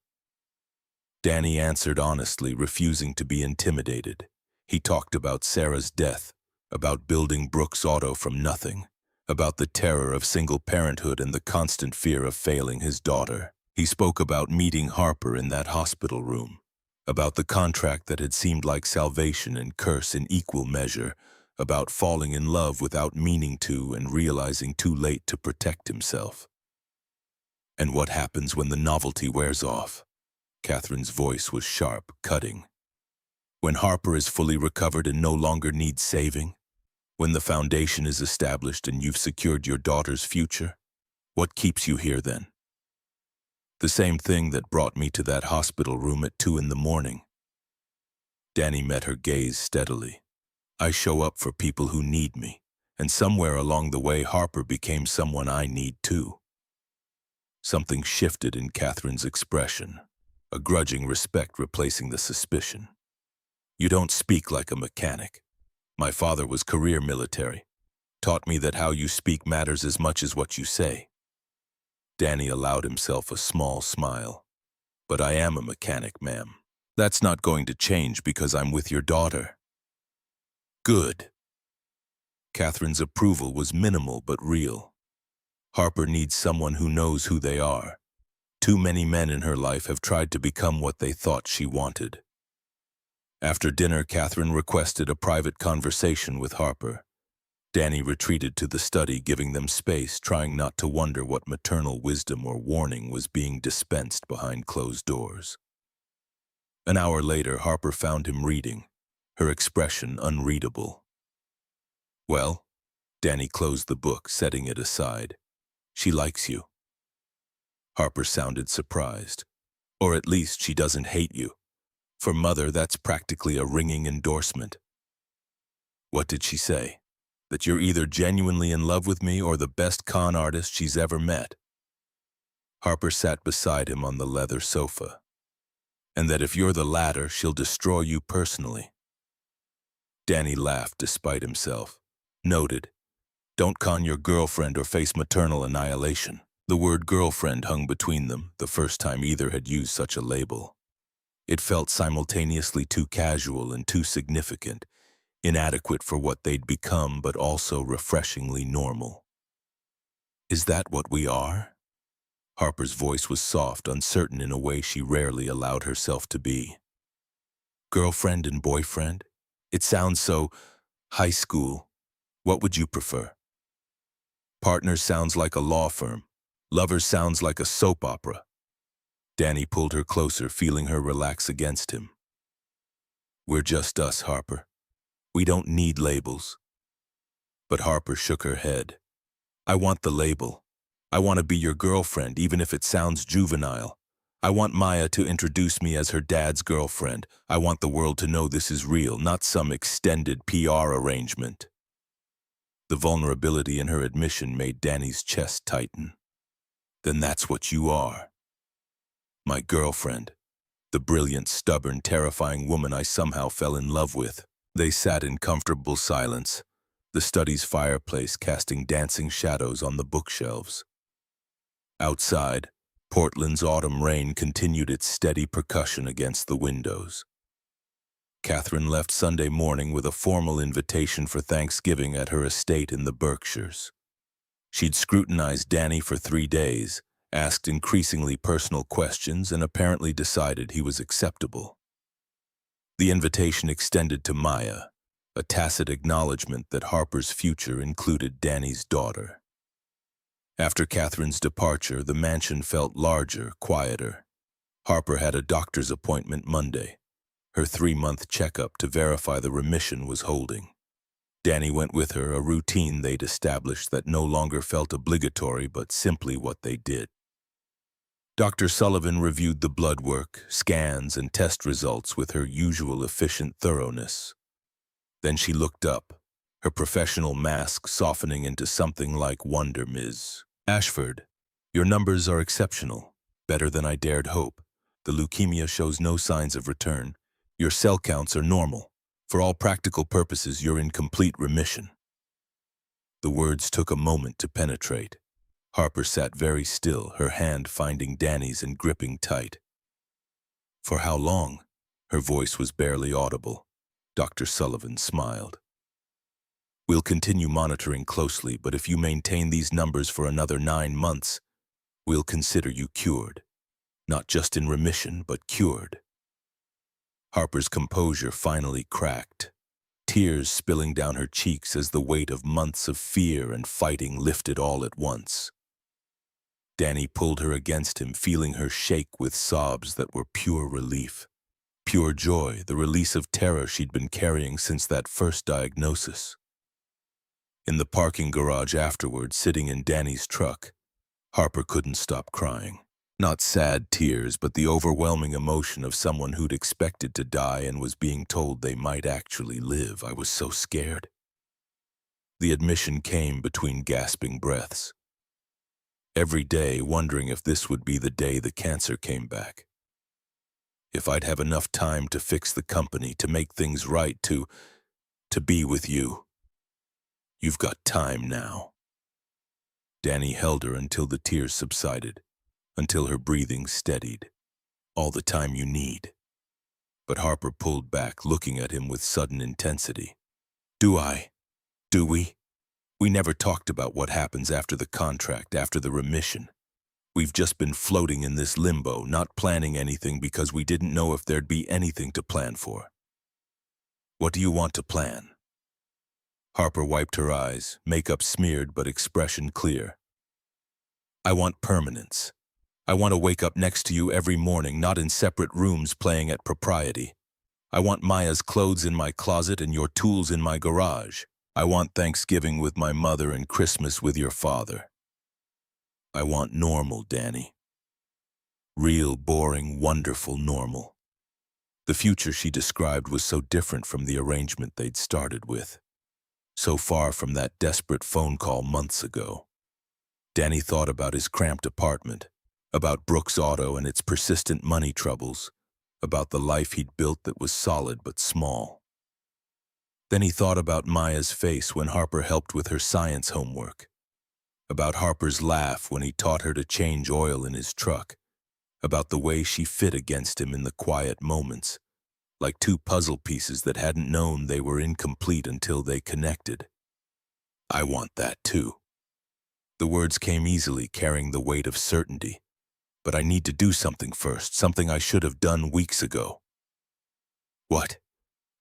Speaker 1: Danny answered honestly, refusing to be intimidated. He talked about Sarah's death, about building Brooks Auto from nothing, about the terror of single parenthood and the constant fear of failing his daughter. He spoke about meeting Harper in that hospital room, about the contract that had seemed like salvation and curse in equal measure, about falling in love without meaning to and realizing too late to protect himself. And what happens when the novelty wears off? Catherine's voice was sharp, cutting. When Harper is fully recovered and no longer needs saving? When the foundation is established and you've secured your daughter's future? What keeps you here then? The same thing that brought me to that hospital room at 2 a.m. Danny met her gaze steadily. I show up for people who need me, and somewhere along the way Harper became someone I need too. Something shifted in Catherine's expression, a grudging respect replacing the suspicion. You don't speak like a mechanic. My father was career military, taught me that how you speak matters as much as what you say. Danny allowed himself a small smile. But I am a mechanic, ma'am. That's not going to change because I'm with your daughter. Good. Catherine's approval was minimal but real. Harper needs someone who knows who they are. Too many men in her life have tried to become what they thought she wanted. After dinner, Catherine requested a private conversation with Harper. Danny retreated to the study, giving them space, trying not to wonder what maternal wisdom or warning was being dispensed behind closed doors. An hour later, Harper found him reading, her expression unreadable. "Well?" Danny closed the book, setting it aside. "She likes you." Harper sounded surprised. "Or at least she doesn't hate you. For Mother, that's practically a ringing endorsement." "What did she say? That you're either genuinely in love with me or the best con artist she's ever met?" Harper sat beside him on the leather sofa. "And that if you're the latter, she'll destroy you personally." Danny laughed despite himself. "Noted. Don't con your girlfriend or face maternal annihilation." The word girlfriend hung between them, the first time either had used such a label. It felt simultaneously too casual and too significant, inadequate for what they'd become, but also refreshingly normal. "Is that what we are?" Harper's voice was soft, uncertain in a way she rarely allowed herself to be. "Girlfriend and boyfriend? It sounds so high school. What would you prefer?" "Partner sounds like a law firm. Lover sounds like a soap opera." Danny pulled her closer, feeling her relax against him. "We're just us, Harper. We don't need labels." But Harper shook her head. "I want the label. I want to be your girlfriend, even if it sounds juvenile. I want Maya to introduce me as her dad's girlfriend. I want the world to know this is real, not some extended PR arrangement." The vulnerability in her admission made Danny's chest tighten. "Then that's what you are. My girlfriend. The brilliant, stubborn, terrifying woman I somehow fell in love with." They sat in comfortable silence, the study's fireplace casting dancing shadows on the bookshelves. Outside, Portland's autumn rain continued its steady percussion against the windows. Catherine left Sunday morning with a formal invitation for Thanksgiving at her estate in the Berkshires. She'd scrutinized Danny for 3 days, asked increasingly personal questions, and apparently decided he was acceptable. The invitation extended to Maya, a tacit acknowledgement that Harper's future included Danny's daughter. After Catherine's departure, the mansion felt larger, quieter. Harper had a doctor's appointment Monday, her 3-month checkup to verify the remission was holding. Danny went with her, a routine they'd established that no longer felt obligatory but simply what they did. Dr. Sullivan reviewed the blood work, scans, and test results with her usual efficient thoroughness. Then she looked up, her professional mask softening into something like wonder. "Ms. Ashford, your numbers are exceptional, better than I dared hope. The leukemia shows no signs of return. Your cell counts are normal. For all practical purposes, you're in complete remission." The words took a moment to penetrate. Harper sat very still, her hand finding Danny's and gripping tight. "For how long?" Her voice was barely audible. Dr. Sullivan smiled. "We'll continue monitoring closely, but if you maintain these numbers for another 9 months, we'll consider you cured. Not just in remission, but cured." Harper's composure finally cracked, tears spilling down her cheeks as the weight of months of fear and fighting lifted all at once. Danny pulled her against him, feeling her shake with sobs that were pure relief. Pure joy, the release of terror she'd been carrying since that first diagnosis. In the parking garage afterward, sitting in Danny's truck, Harper couldn't stop crying. Not sad tears, but the overwhelming emotion of someone who'd expected to die and was being told they might actually live. "I was so scared." The admission came between gasping breaths. Every day wondering if this would be the day the cancer came back. If I'd have enough time to fix the company, to make things right, to be with you. You've got time now. Danny held her until the tears subsided, until her breathing steadied. "All the time you need." But Harper pulled back, looking at him with sudden intensity. Do we?" We never talked about what happens after the contract, after the remission. We've just been floating in this limbo, not planning anything because we didn't know if there'd be anything to plan for. What do you want to plan? Harper wiped her eyes, makeup smeared but expression clear. I want permanence. I want to wake up next to you every morning, not in separate rooms playing at propriety. I want Maya's clothes in my closet and your tools in my garage. I want Thanksgiving with my mother and Christmas with your father. I want normal, Danny. Real, boring, wonderful normal. The future she described was so different from the arrangement they'd started with. So far from that desperate phone call months ago. Danny thought about his cramped apartment, about Brooks Auto and its persistent money troubles, about the life he'd built that was solid but small. Then he thought about Maya's face when Harper helped with her science homework, about Harper's laugh when he taught her to change oil in his truck, about the way she fit against him in the quiet moments, like two puzzle pieces that hadn't known they were incomplete until they connected. I want that too. The words came easily, carrying the weight of certainty. But I need to do something first, something I should have done weeks ago. What?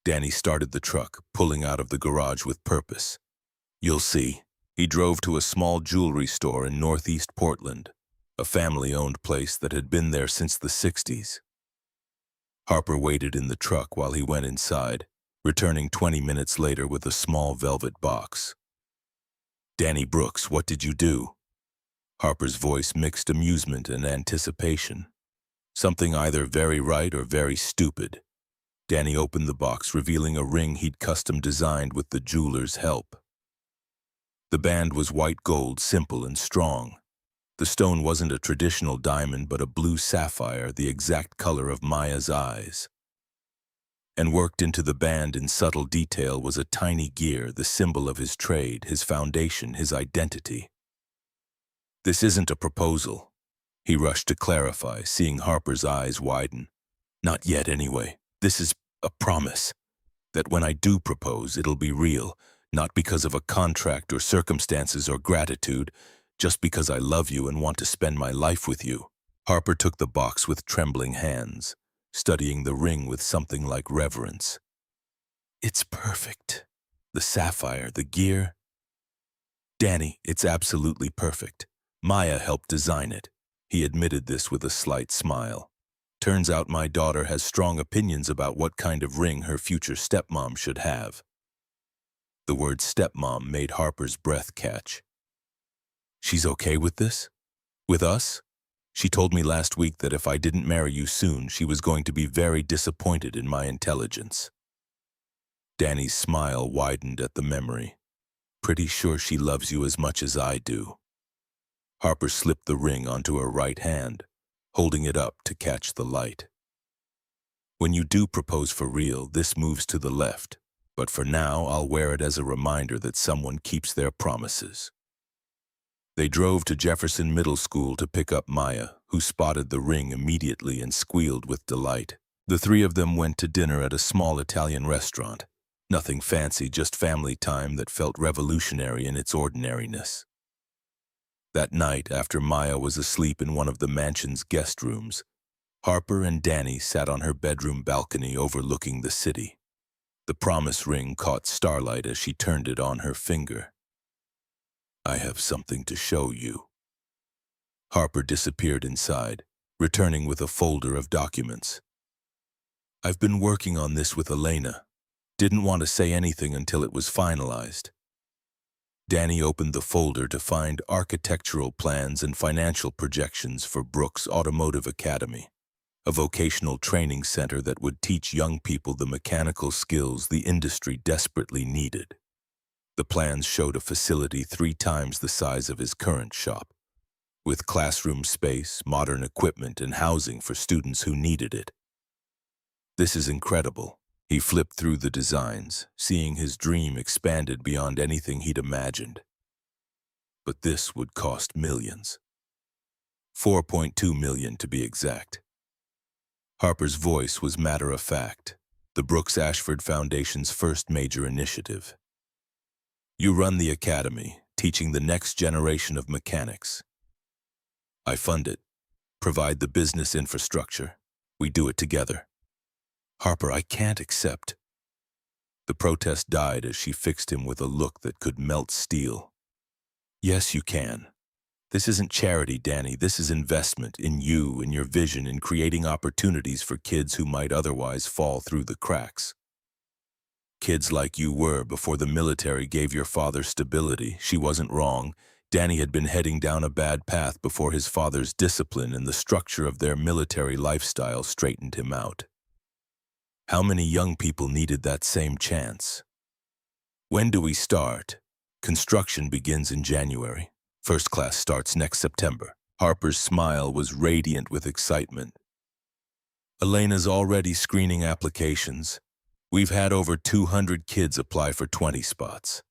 Speaker 1: Danny started the truck, pulling out of the garage with purpose. You'll see. He drove to a small jewelry store in northeast Portland, a family-owned place that had been there since the 60s. Harper waited in the truck while he went inside, returning 20 minutes later with a small velvet box. Danny Brooks, what did you do? Harper's voice mixed amusement and anticipation. Something either very right or very stupid. Danny opened the box, revealing a ring he'd custom designed with the jeweler's help. The band was white gold, simple and strong. The stone wasn't a traditional diamond, but a blue sapphire, the exact color of Maya's eyes. And worked into the band in subtle detail was a tiny gear, the symbol of his trade, his foundation, his identity. This isn't a proposal, he rushed to clarify, seeing Harper's eyes widen. Not yet, anyway. This is a promise that when I do propose, it'll be real, not because of a contract or circumstances or gratitude, just because I love you and want to spend my life with you. Harper took the box with trembling hands, studying the ring with something like reverence. It's perfect. The sapphire, the gear. Danny, it's absolutely perfect. Maya helped design it. He admitted this with a slight smile. Turns out my daughter has strong opinions about what kind of ring her future stepmom should have. The word stepmom made Harper's breath catch. She's okay with this? With us? She told me last week that if I didn't marry you soon, she was going to be very disappointed in my intelligence. Danny's smile widened at the memory. Pretty sure she loves you as much as I do. Harper slipped the ring onto her right hand, holding it up to catch the light. When you do propose for real, this moves to the left, but for now I'll wear it as a reminder that someone keeps their promises. They drove to Jefferson Middle School to pick up Maya, who spotted the ring immediately and squealed with delight. The three of them went to dinner at a small Italian restaurant. Nothing fancy, just family time that felt revolutionary in its ordinariness. That night, after Maya was asleep in one of the mansion's guest rooms, Harper and Danny sat on her bedroom balcony overlooking the city. The promise ring caught starlight as she turned it on her finger. I have something to show you. Harper disappeared inside, returning with a folder of documents. I've been working on this with Elena. Didn't want to say anything until it was finalized. Danny opened the folder to find architectural plans and financial projections for Brooks Automotive Academy, a vocational training center that would teach young people the mechanical skills the industry desperately needed. The plans showed a facility 3 times the size of his current shop, with classroom space, modern equipment, and housing for students who needed it. This is incredible. He flipped through the designs, seeing his dream expanded beyond anything he'd imagined. But this would cost millions. $4.2 million to be exact. Harper's voice was matter-of-fact, the Brooks Ashford Foundation's first major initiative. You run the academy, teaching the next generation of mechanics. I fund it, provide the business infrastructure. We do it together. Harper, I can't accept. The protest died as she fixed him with a look that could melt steel. Yes, you can. This isn't charity, Danny. This is investment in you, in your vision, in creating opportunities for kids who might otherwise fall through the cracks. Kids like you were before the military gave your father stability. She wasn't wrong. Danny had been heading down a bad path before his father's discipline and the structure of their military lifestyle straightened him out. How many young people needed that same chance? When do we start? Construction begins in January. First class starts next September. Harper's smile was radiant with excitement. Elena's already screening applications. We've had over 200 kids apply for 20 spots.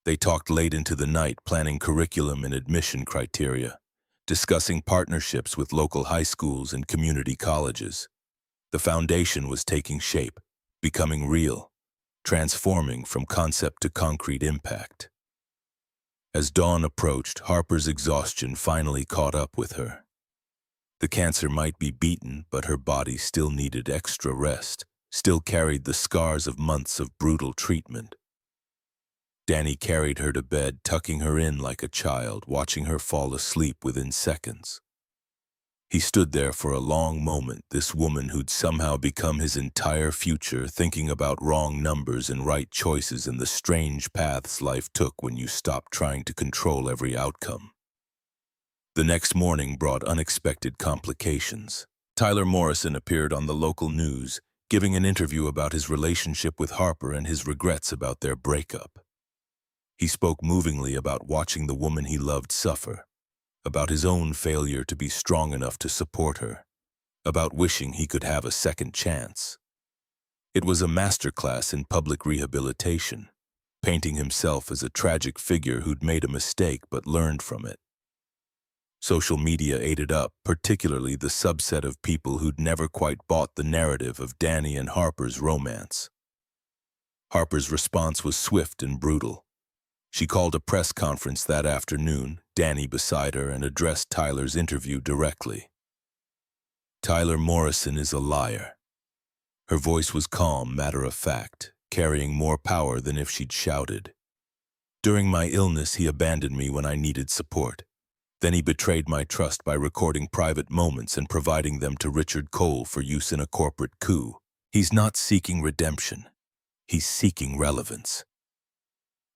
Speaker 1: They talked late into the night, planning curriculum and admission criteria, discussing partnerships with local high schools and community colleges. The foundation was taking shape, becoming real, transforming from concept to concrete impact. As dawn approached, Harper's exhaustion finally caught up with her. The cancer might be beaten, but her body still needed extra rest, still carried the scars of months of brutal treatment. Danny carried her to bed, tucking her in like a child, watching her fall asleep within seconds. He stood there for a long moment, this woman who'd somehow become his entire future, thinking about wrong numbers and right choices and the strange paths life took when you stopped trying to control every outcome. The next morning brought unexpected complications. Tyler Morrison appeared on the local news, giving an interview about his relationship with Harper and his regrets about their breakup. He spoke movingly about watching the woman he loved suffer, about his own failure to be strong enough to support her, about wishing he could have a second chance. It was a masterclass in public rehabilitation, painting himself as a tragic figure who'd made a mistake but learned from it. Social media ate it up, particularly the subset of people who'd never quite bought the narrative of Danny and Harper's romance. Harper's response was swift and brutal. She called a press conference that afternoon, Danny beside her, and addressed Tyler's interview directly. Tyler Morrison is a liar. Her voice was calm, matter-of-fact, carrying more power than if she'd shouted. During my illness, he abandoned me when I needed support. Then he betrayed my trust by recording private moments and providing them to Richard Cole for use in a corporate coup. He's not seeking redemption. He's seeking relevance.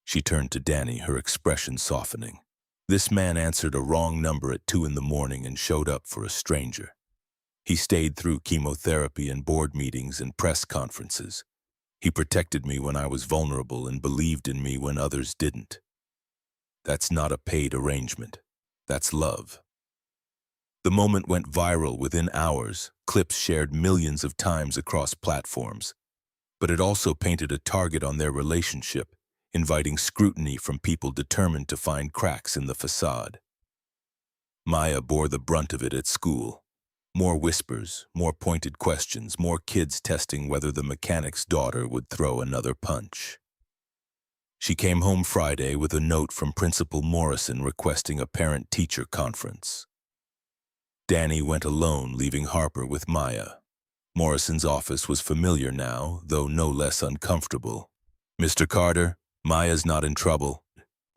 Speaker 1: She turned to Danny, her expression softening. This man answered a wrong number at 2 in the morning and showed up for a stranger. He stayed through chemotherapy and board meetings and press conferences. He protected me when I was vulnerable and believed in me when others didn't. That's not a paid arrangement. That's love. The moment went viral within hours, clips shared millions of times across platforms. But it also painted a target on their relationship, inviting scrutiny from people determined to find cracks in the facade. Maya bore the brunt of it at school. More whispers, more pointed questions, more kids testing whether the mechanic's daughter would throw another punch. She came home Friday with a note from Principal Morrison requesting a parent-teacher conference. Danny went alone, leaving Harper with Maya. Morrison's office was familiar now, though no less uncomfortable. "Mr. Carter, Maya's not in trouble."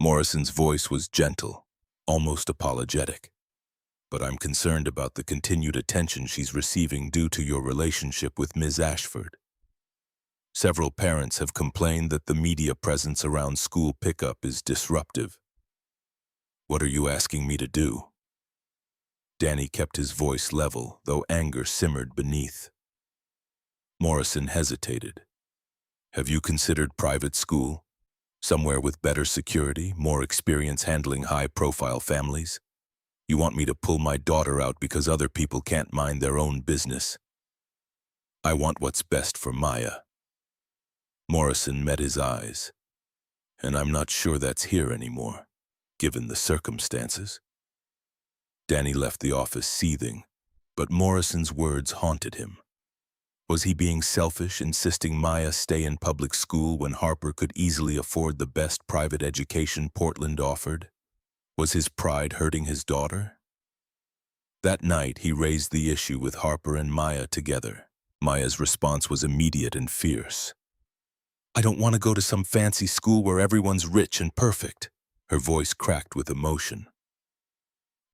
Speaker 1: Morrison's voice was gentle, almost apologetic. "But I'm concerned about the continued attention she's receiving due to your relationship with Ms. Ashford. Several parents have complained that the media presence around school pickup is disruptive. What are you asking me to do?" Danny kept his voice level, though anger simmered beneath. Morrison hesitated. "Have you considered private school? Somewhere with better security, more experience handling high-profile families? You want me to pull my daughter out because other people can't mind their own business? I want what's best for Maya." Morrison met his eyes. "And I'm not sure that's here anymore, given the circumstances." Danny left the office seething, but Morrison's words haunted him. Was he being selfish, insisting Maya stay in public school when Harper could easily afford the best private education Portland offered? Was his pride hurting his daughter? That night, he raised the issue with Harper and Maya together. Maya's response was immediate and fierce. "I don't want to go to some fancy school where everyone's rich and perfect." Her voice cracked with emotion.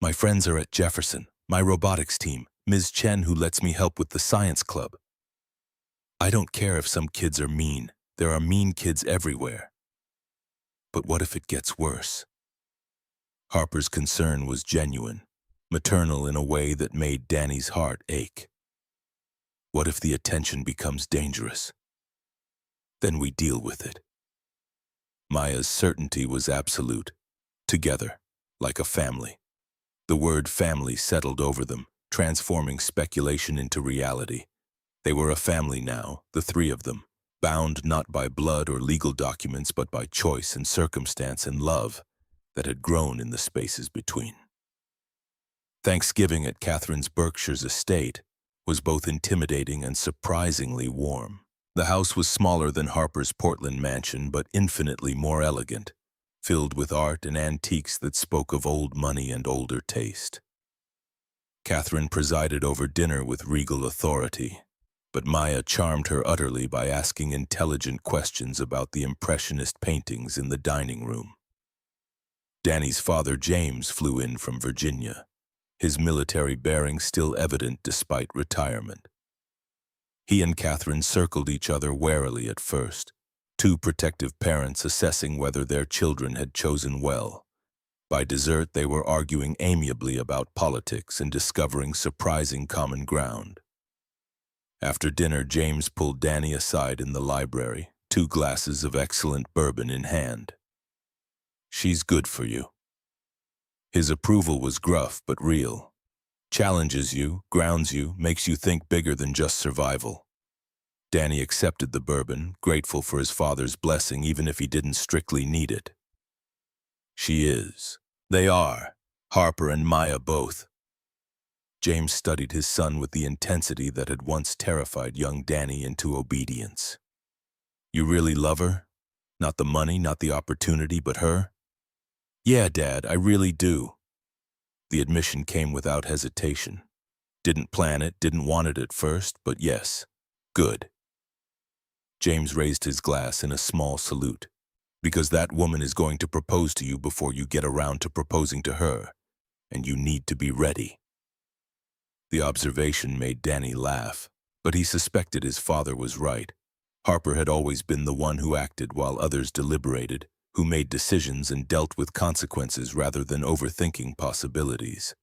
Speaker 1: "My friends are at Jefferson, my robotics team, Ms. Chen who lets me help with the science club. I don't care if some kids are mean. There are mean kids everywhere. But what if it gets worse?" Harper's concern was genuine, maternal in a way that made Danny's heart ache. What if the attention becomes dangerous? Then we deal with it. Maya's certainty was absolute. Together, like a family. The word family settled over them, transforming speculation into reality. They were a family now, the three of them, bound not by blood or legal documents but by choice and circumstance and love that had grown in the spaces between. Thanksgiving at Catherine's Berkshire's estate was both intimidating and surprisingly warm. The house was smaller than Harper's Portland mansion, but infinitely more elegant, filled with art and antiques that spoke of old money and older taste. Catherine presided over dinner with regal authority, but Maya charmed her utterly by asking intelligent questions about the impressionist paintings in the dining room. Danny's father, James, flew in from Virginia, his military bearing still evident despite retirement. He and Catherine circled each other warily at first, two protective parents assessing whether their children had chosen well. By dessert, they were arguing amiably about politics and discovering surprising common ground. After dinner, James pulled Danny aside in the library, 2 glasses of excellent bourbon in hand. "She's good for you." His approval was gruff but real. Challenges you, grounds you, makes you think bigger than just survival. Danny accepted the bourbon, grateful for his father's blessing even if he didn't strictly need it. "She is. They are. Harper and Maya both." James studied his son with the intensity that had once terrified young Danny into obedience. "You really love her? Not the money, not the opportunity, but her?" "Yeah, Dad, I really do." The admission came without hesitation. Didn't plan it, didn't want it at first, but yes. Good. James raised his glass in a small salute. "Because that woman is going to propose to you before you get around to proposing to her, and you need to be ready." The observation made Danny laugh, but he suspected his father was right. Harper had always been the one who acted while others deliberated, who made decisions and dealt with consequences rather than overthinking possibilities.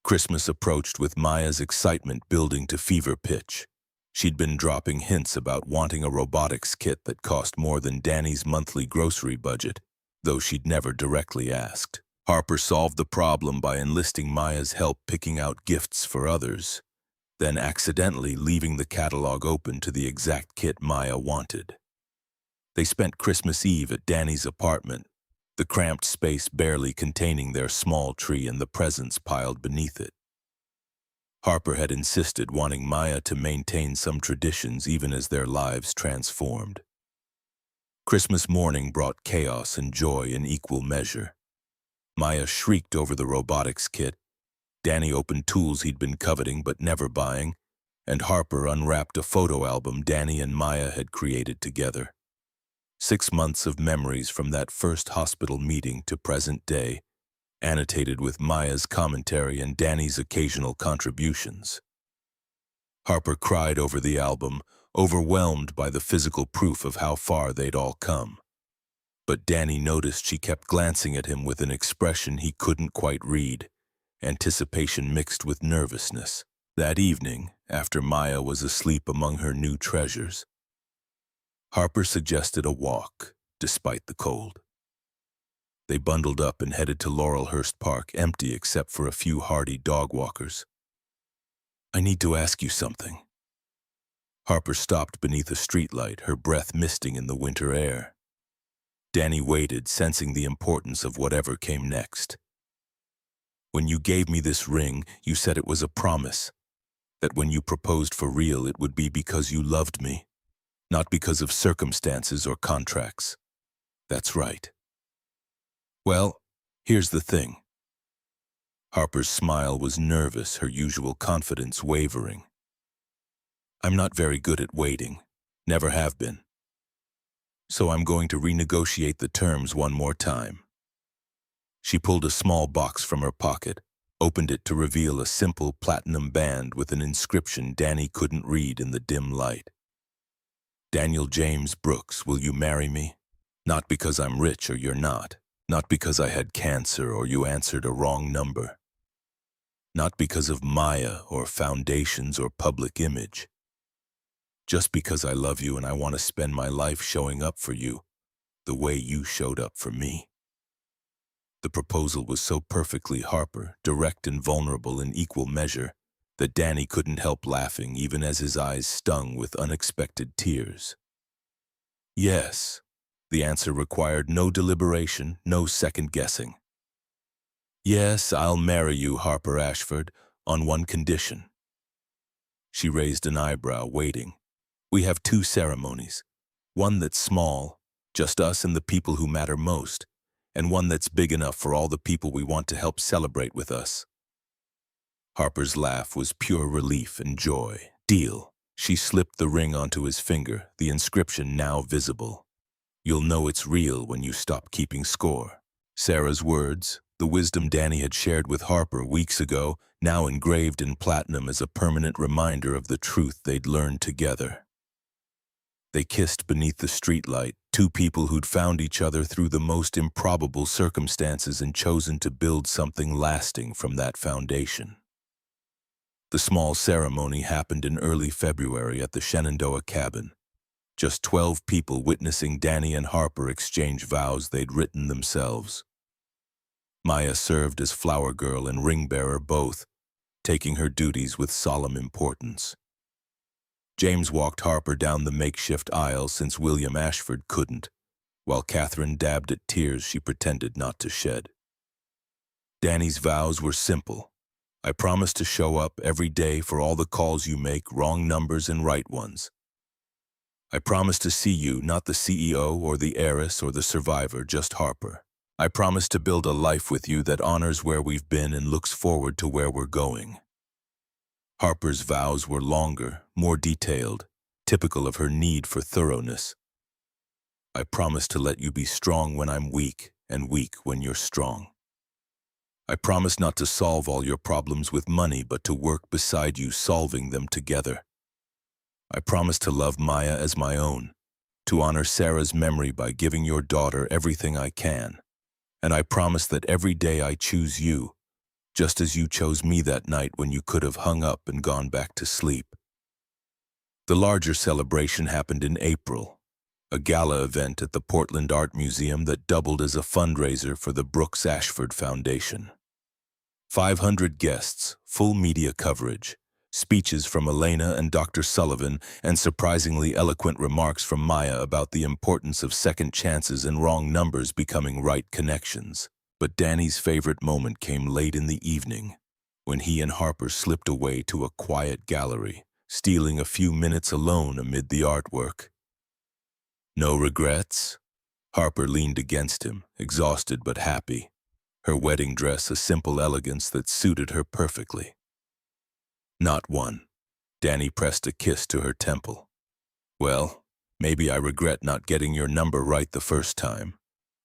Speaker 1: Christmas approached with Maya's excitement building to fever pitch. She'd been dropping hints about wanting a robotics kit that cost more than Danny's monthly grocery budget, though she'd never directly asked. Harper solved the problem by enlisting Maya's help picking out gifts for others, then accidentally leaving the catalog open to the exact kit Maya wanted. They spent Christmas Eve at Danny's apartment, the cramped space barely containing their small tree and the presents piled beneath it. Harper had insisted, wanting Maya to maintain some traditions even as their lives transformed. Christmas morning brought chaos and joy in equal measure. Maya shrieked over the robotics kit, Danny opened tools he'd been coveting but never buying, and Harper unwrapped a photo album Danny and Maya had created together. 6 months of memories from that first hospital meeting to present day, annotated with Maya's commentary and Danny's occasional contributions. Harper cried over the album, overwhelmed by the physical proof of how far they'd all come. But Danny noticed she kept glancing at him with an expression he couldn't quite read, anticipation mixed with nervousness. That evening, after Maya was asleep among her new treasures, Harper suggested a walk, despite the cold. They bundled up and headed to Laurelhurst Park, empty except for a few hardy dog walkers. "I need to ask you something." Harper stopped beneath a streetlight, her breath misting in the winter air. Danny waited, sensing the importance of whatever came next. "When you gave me this ring, you said it was a promise. that when you proposed for real it would be because you loved me, not because of circumstances or contracts. That's right. Well, here's the thing. Harper's smile was nervous, her usual confidence wavering. I'm not very good at waiting, never have been. So I'm going to renegotiate the terms one more time. She pulled a small box from her pocket, opened it to reveal a simple platinum band with an inscription Danny couldn't read in the dim light. Daniel James Brooks, will you marry me? Not because I'm rich or you're not. Not because I had cancer or you answered a wrong number. Not because of Maya or foundations or public image. Just because I love you and I want to spend my life showing up for you the way you showed up for me. The proposal was so perfectly Harper, direct and vulnerable in equal measure, that Danny couldn't help laughing even as his eyes stung with unexpected tears. Yes, the answer required no deliberation, no second guessing. Yes, I'll marry you, Harper Ashford, on one condition. She raised an eyebrow, waiting. We have 2 ceremonies. One that's small, just us and the people who matter most, and one that's big enough for all the people we want to help celebrate with us. Harper's laugh was pure relief and joy. Deal. She slipped the ring onto his finger, the inscription now visible. You'll know it's real when you stop keeping score. Sarah's words, the wisdom Danny had shared with Harper weeks ago, now engraved in platinum as a permanent reminder of the truth they'd learned together. They kissed beneath the streetlight, 2 people who'd found each other through the most improbable circumstances and chosen to build something lasting from that foundation. The small ceremony happened in early February at the Shenandoah cabin. Just 12 people witnessing Danny and Harper exchange vows they'd written themselves. Maya served as flower girl and ring bearer both, taking her duties with solemn importance. James walked Harper down the makeshift aisle since William Ashford couldn't, while Catherine dabbed at tears she pretended not to shed. Danny's vows were simple. I promise to show up every day for all the calls you make, wrong numbers and right ones. I promise to see you, not the CEO or the heiress or the survivor, just Harper. I promise to build a life with you that honors where we've been and looks forward to where we're going. Harper's vows were longer, more detailed, typical of her need for thoroughness. I promise to let you be strong when I'm weak, and weak when you're strong. I promise not to solve all your problems with money, but to work beside you, solving them together. I promise to love Maya as my own, to honor Sarah's memory by giving your daughter everything I can. And I promise that every day I choose you, just as you chose me that night when you could have hung up and gone back to sleep. The larger celebration happened in April, a gala event at the Portland Art Museum that doubled as a fundraiser for the Brooks Ashford Foundation. 500 guests, full media coverage, speeches from Elena and Dr. Sullivan, and surprisingly eloquent remarks from Maya about the importance of second chances and wrong numbers becoming right connections. But Danny's favorite moment came late in the evening, when he and Harper slipped away to a quiet gallery, stealing a few minutes alone amid the artwork. No regrets? Harper leaned against him, exhausted but happy, her wedding dress a simple elegance that suited her perfectly. Not one. Danny pressed a kiss to her temple. Well, maybe I regret not getting your number right the first time.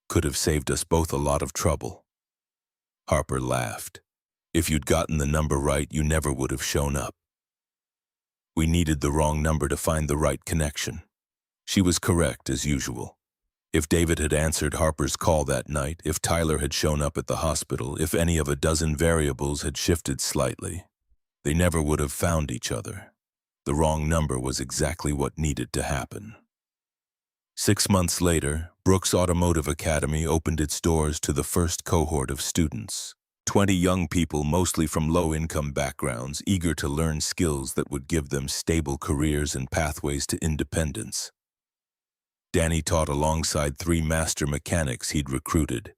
Speaker 1: Could have saved us both a lot of trouble. Harper laughed. If you'd gotten the number right, you never would have shown up. We needed the wrong number to find the right connection. She was correct, as usual. If David had answered Harper's call that night, if Tyler had shown up at the hospital, if any of a dozen variables had shifted slightly, they never would have found each other. The wrong number was exactly what needed to happen. 6 months later, Brooks Automotive Academy opened its doors to the first cohort of students. 20 young people, mostly from low-income backgrounds, eager to learn skills that would give them stable careers and pathways to independence. Danny taught alongside 3 master mechanics he'd recruited,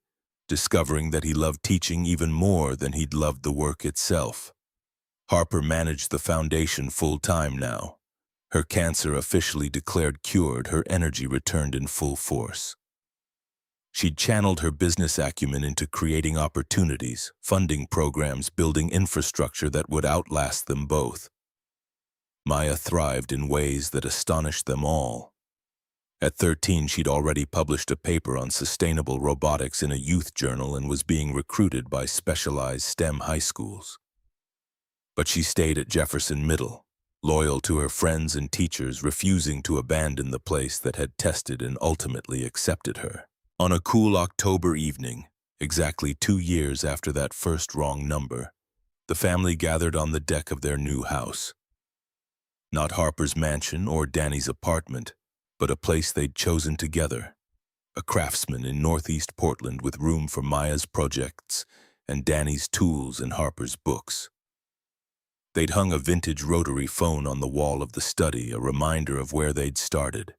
Speaker 1: discovering that he loved teaching even more than he'd loved the work itself. Harper managed the foundation full-time now. Her cancer officially declared cured, her energy returned in full force. She'd channeled her business acumen into creating opportunities, funding programs, building infrastructure that would outlast them both. Maya thrived in ways that astonished them all. At 13, she'd already published a paper on sustainable robotics in a youth journal and was being recruited by specialized STEM high schools. But she stayed at Jefferson Middle, loyal to her friends and teachers, refusing to abandon the place that had tested and ultimately accepted her. On a cool October evening, exactly 2 years after that first wrong number, the family gathered on the deck of their new house. Not Harper's mansion or Danny's apartment, but a place they'd chosen together. A craftsman in Northeast Portland with room for Maya's projects and Danny's tools and Harper's books. They'd hung a vintage rotary phone on the wall of the study, a reminder of where they'd started.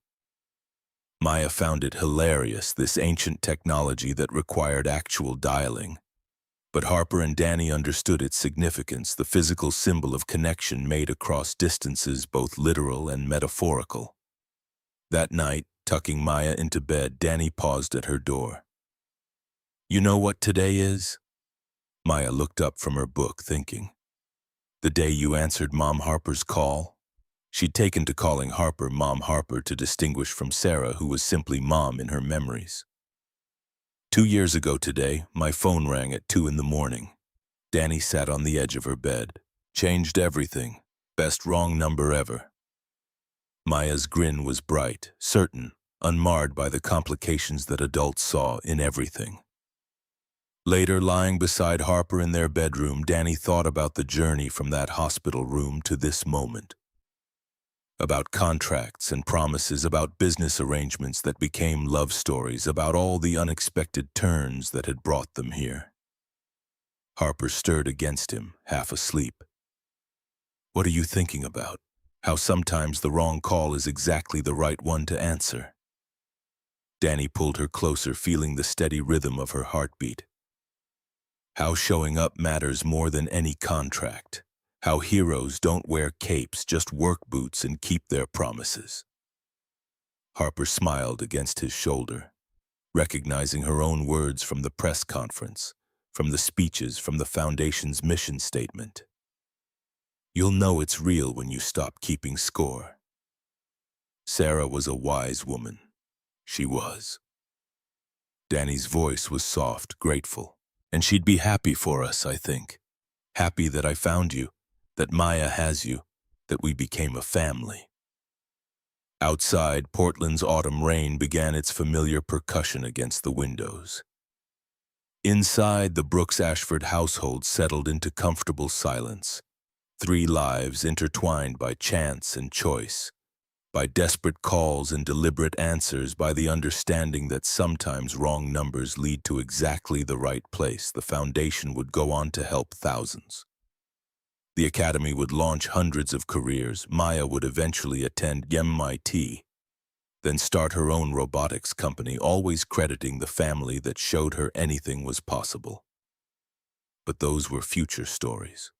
Speaker 1: Maya found it hilarious, this ancient technology that required actual dialing. But Harper and Danny understood its significance, the physical symbol of connection made across distances, both literal and metaphorical. That night, tucking Maya into bed, Danny paused at her door. "You know what today is?" Maya looked up from her book, thinking. "The day you answered Mom Harper's call?" She'd taken to calling Harper Mom Harper to distinguish from Sarah, who was simply Mom in her memories. 2 years ago today, my phone rang at 2 in the morning. Danny sat on the edge of her bed. "Changed everything. Best wrong number ever." Maya's grin was bright, certain, unmarred by the complications that adults saw in everything. Later, lying beside Harper in their bedroom, Danny thought about the journey from that hospital room to this moment. About contracts and promises, about business arrangements that became love stories, about all the unexpected turns that had brought them here. Harper stirred against him, half asleep. "What are you thinking about? How sometimes the wrong call is exactly the right one to answer." Danny pulled her closer, feeling the steady rhythm of her heartbeat. "How showing up matters more than any contract. How heroes don't wear capes, just work boots and keep their promises." Harper smiled against his shoulder, recognizing her own words from the press conference, from the speeches, from the Foundation's mission statement. "You'll know it's real when you stop keeping score." Sarah was a wise woman. She was. Danny's voice was soft, grateful. "And she'd be happy for us, I think. Happy that I found you, that Maya has you, that we became a family." Outside, Portland's autumn rain began its familiar percussion against the windows. Inside, the Brooks Ashford household settled into comfortable silence. 3 lives intertwined by chance and choice, by desperate calls and deliberate answers, by the understanding that sometimes wrong numbers lead to exactly the right place. The Foundation would go on to help thousands. The Academy would launch hundreds of careers. Maya would eventually attend MIT, then start her own robotics company, always crediting the family that showed her anything was possible. But those were future stories.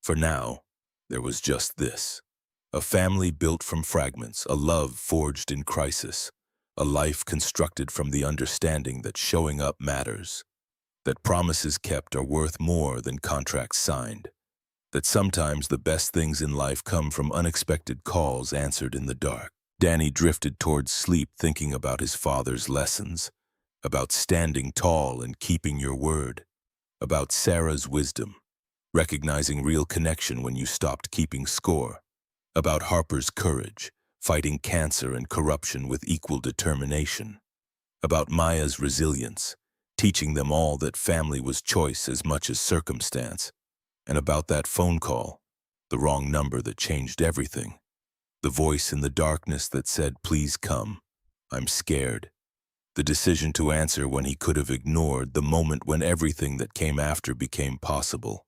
Speaker 1: For now, there was just this. A family built from fragments, a love forged in crisis, a life constructed from the understanding that showing up matters, that promises kept are worth more than contracts signed, that sometimes the best things in life come from unexpected calls answered in the dark. Danny drifted towards sleep, thinking about his father's lessons, about standing tall and keeping your word, about Sarah's wisdom, recognizing real connection when you stopped keeping score, about Harper's courage, fighting cancer and corruption with equal determination, about Maya's resilience, teaching them all that family was choice as much as circumstance, and about that phone call, the wrong number that changed everything, the voice in the darkness that said, "Please come, I'm scared," the decision to answer when he could have ignored, the moment when everything that came after became possible.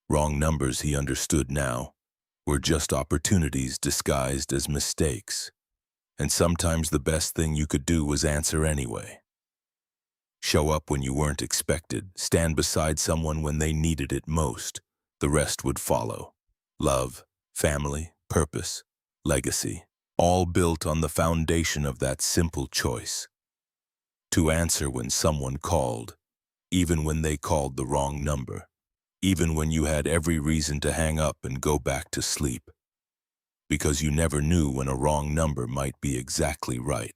Speaker 1: Wrong numbers, he understood now, were just opportunities disguised as mistakes. And sometimes the best thing you could do was answer anyway. Show up when you weren't expected, stand beside someone when they needed it most, The rest would follow. Love, family, purpose, legacy, all built on the foundation of that simple choice. To answer when someone called, even when they called the wrong number, even when you had every reason to hang up and go back to sleep, because you never knew when a wrong number might be exactly right.